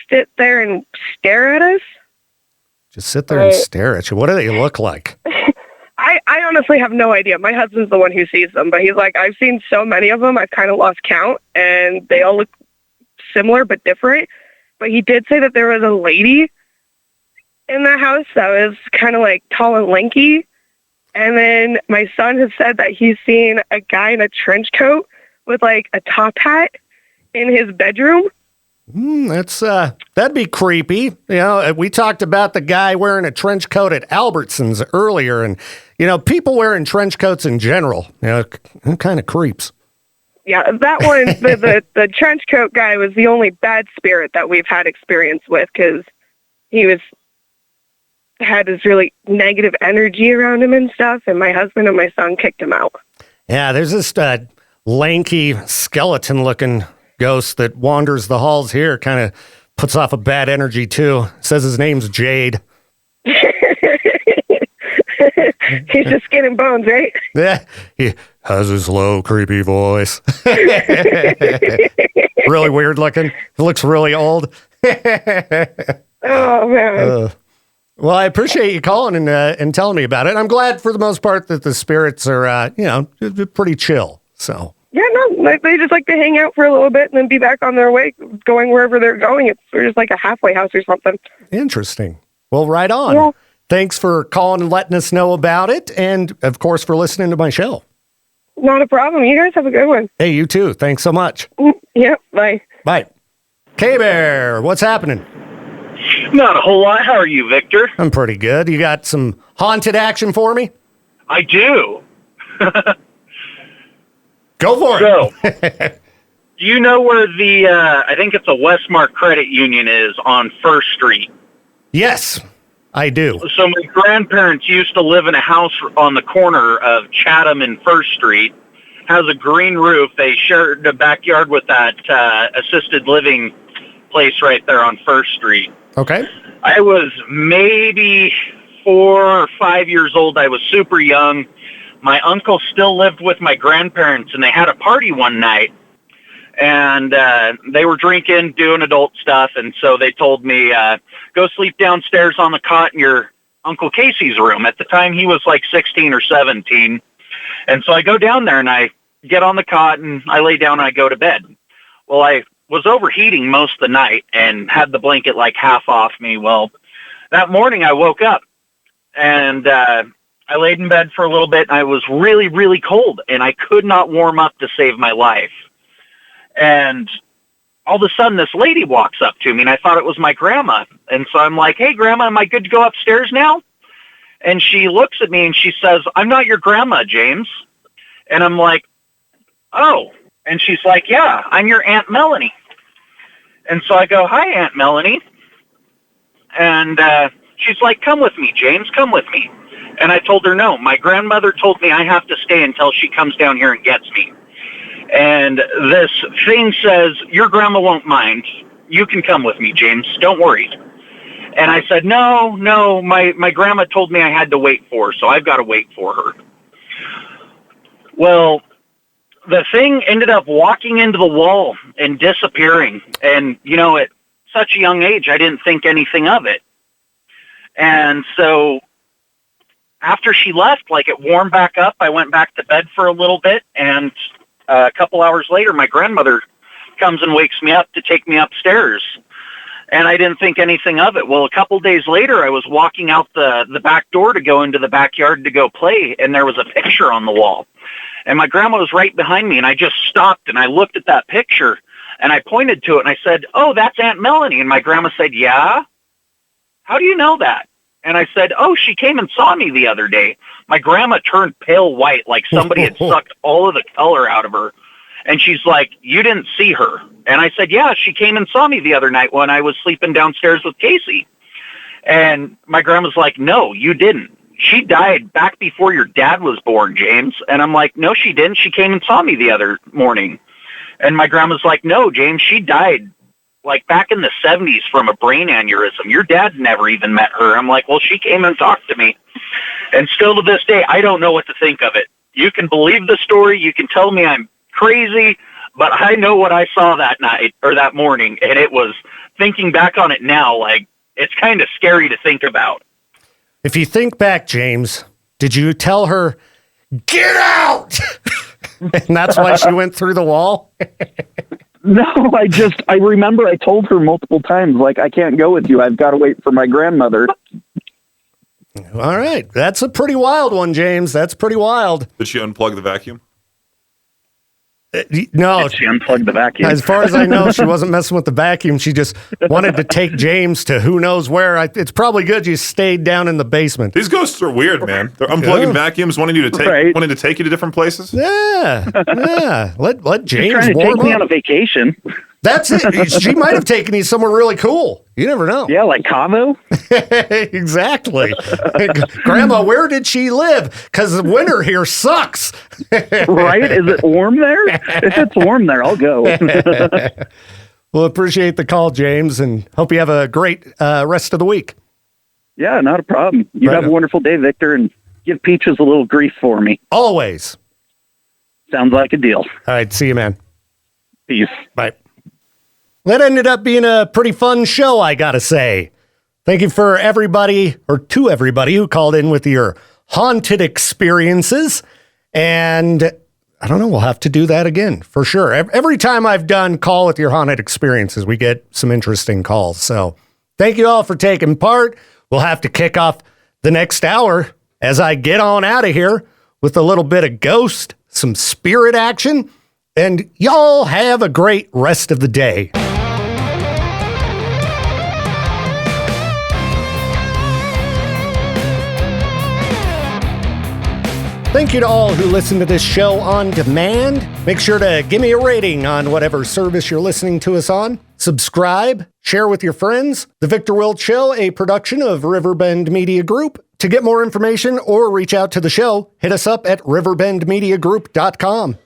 sit there and stare at us. Just sit there and stare at you. What do they look like? I honestly have no idea. My husband's the one who sees them, but he's like, I've seen so many of them, I've kind of lost count, and they all look similar but different. But he did say that there was a lady in the house that was kind of tall and lanky. And then my son has said that he's seen a guy in a trench coat with a top hat in his bedroom. That'd be creepy. We talked about the guy wearing a trench coat at Albertsons earlier, and people wearing trench coats in general, kind of creeps. Yeah, that one, the trench coat guy was the only bad spirit that we've had experience with because he had this really negative energy around him and stuff, and my husband and my son kicked him out. Yeah, there's this lanky skeleton-looking ghost that wanders the halls here, kind of puts off a bad energy too. Says his name's Jade. He's just skin and bones, right? Yeah, he has his low, creepy voice. Really weird looking. He looks really old. Oh, man. Well, I appreciate you calling and telling me about it. I'm glad for the most part that the spirits are, pretty chill. So. Yeah, no, they just like to hang out for a little bit and then be back on their way, going wherever they're going. We're just like a halfway house or something. Interesting. Well, right on. Yeah. Thanks for calling and letting us know about it. And, of course, for listening to my show. Not a problem. You guys have a good one. Hey, you too. Thanks so much. Yep, bye. Bye. K-Bear, what's happening? Not a whole lot. How are you, Victor? I'm pretty good. You got some haunted action for me? I do. Go for it. Do you know where the, I think it's a Westmark Credit Union is on First Street? Yes, I do. So my grandparents used to live in a house on the corner of Chatham and First Street. Has a green roof. They shared a backyard with that assisted living place right there on First Street. Okay. I was maybe 4 or 5 years old. I was super young. My uncle still lived with my grandparents, and they had a party one night. And they were drinking, doing adult stuff, and so they told me, go sleep downstairs on the cot in your Uncle Casey's room. At the time, he was like 16 or 17. And so I go down there, and I get on the cot, and I lay down, and I go to bed. Well, I was overheating most of the night and had the blanket like half off me. Well, that morning I woke up, and I laid in bed for a little bit, and I was really, really cold, and I could not warm up to save my life. And all of a sudden, this lady walks up to me, and I thought it was my grandma. And so I'm like, hey, Grandma, am I good to go upstairs now? And she looks at me, and she says, I'm not your grandma, James. And I'm like, oh. And she's like, yeah, I'm your Aunt Melanie. And so I go, hi, Aunt Melanie. And she's like, come with me, James, come with me. And I told her, no, my grandmother told me I have to stay until she comes down here and gets me. And this thing says, your grandma won't mind. you can come with me, James. Don't worry. And I said, no, my grandma told me I had to wait for her, so I've got to wait for her. Well, the thing ended up walking into the wall and disappearing. And, at such a young age, I didn't think anything of it. And so after she left, it warmed back up. I went back to bed for a little bit, and a couple hours later, my grandmother comes and wakes me up to take me upstairs. And I didn't think anything of it. Well, a couple days later, I was walking out the back door to go into the backyard to go play, and there was a picture on the wall. And my grandma was right behind me, and I just stopped, and I looked at that picture, and I pointed to it, and I said, oh, that's Aunt Melanie. And my grandma said, yeah? How do you know that? And I said, oh, she came and saw me the other day. My grandma turned pale white, like somebody had sucked all of the color out of her. And she's like, you didn't see her. And I said, yeah, she came and saw me the other night when I was sleeping downstairs with Casey. And my grandma's like, no, you didn't. She died back before your dad was born, James. And I'm like, no, she didn't. She came and saw me the other morning. And my grandma's like, no, James, she died back in the 70s from a brain aneurysm. Your dad's never even met her. I'm like, well, she came and talked to me. And still to this day, I don't know what to think of it. You can believe the story. You can tell me I'm crazy, but I know what I saw that night or that morning, and it was, thinking back on it now, it's kind of scary to think about. If you think back, James, did you tell her, get out? And that's why she went through the wall? No, I remember I told her multiple times, I can't go with you. I've got to wait for my grandmother. All right. That's a pretty wild one, James. That's pretty wild. Did she unplug the vacuum? No. She unplugged the vacuum. As far as I know, she wasn't messing with the vacuum. She just wanted to take James to who knows where. It's probably good you stayed down in the basement. These ghosts are weird, man. They're unplugging vacuums, wanting you to take you to different places. Yeah. Let James trying to warm take me up. on a vacation. That's it. She might have taken you somewhere really cool. You never know. Yeah, like Cabo. Exactly. Grandma, where did she live? Because the winter here sucks. Right? Is it warm there? If it's warm there, I'll go. Well, appreciate the call, James, and hope you have a great rest of the week. Yeah, not a problem. You have a wonderful day, Victor, and give Peaches a little grief for me. Always. Sounds like a deal. All right. See you, man. Peace. Bye. That ended up being a pretty fun show, I gotta say. Thank you to everybody who called in with your haunted experiences. And I don't know, we'll have to do that again for sure. Every time I've done Call with Your Haunted Experiences, we get some interesting calls. So thank you all for taking part. We'll have to kick off the next hour as I get on out of here with a little bit of ghost, some spirit action, and y'all have a great rest of the day. Thank you to all who listen to this show on demand. Make sure to give me a rating on whatever service you're listening to us on. Subscribe, share with your friends. The Victor Wilt Show, a production of Riverbend Media Group. To get more information or reach out to the show, hit us up at riverbendmediagroup.com.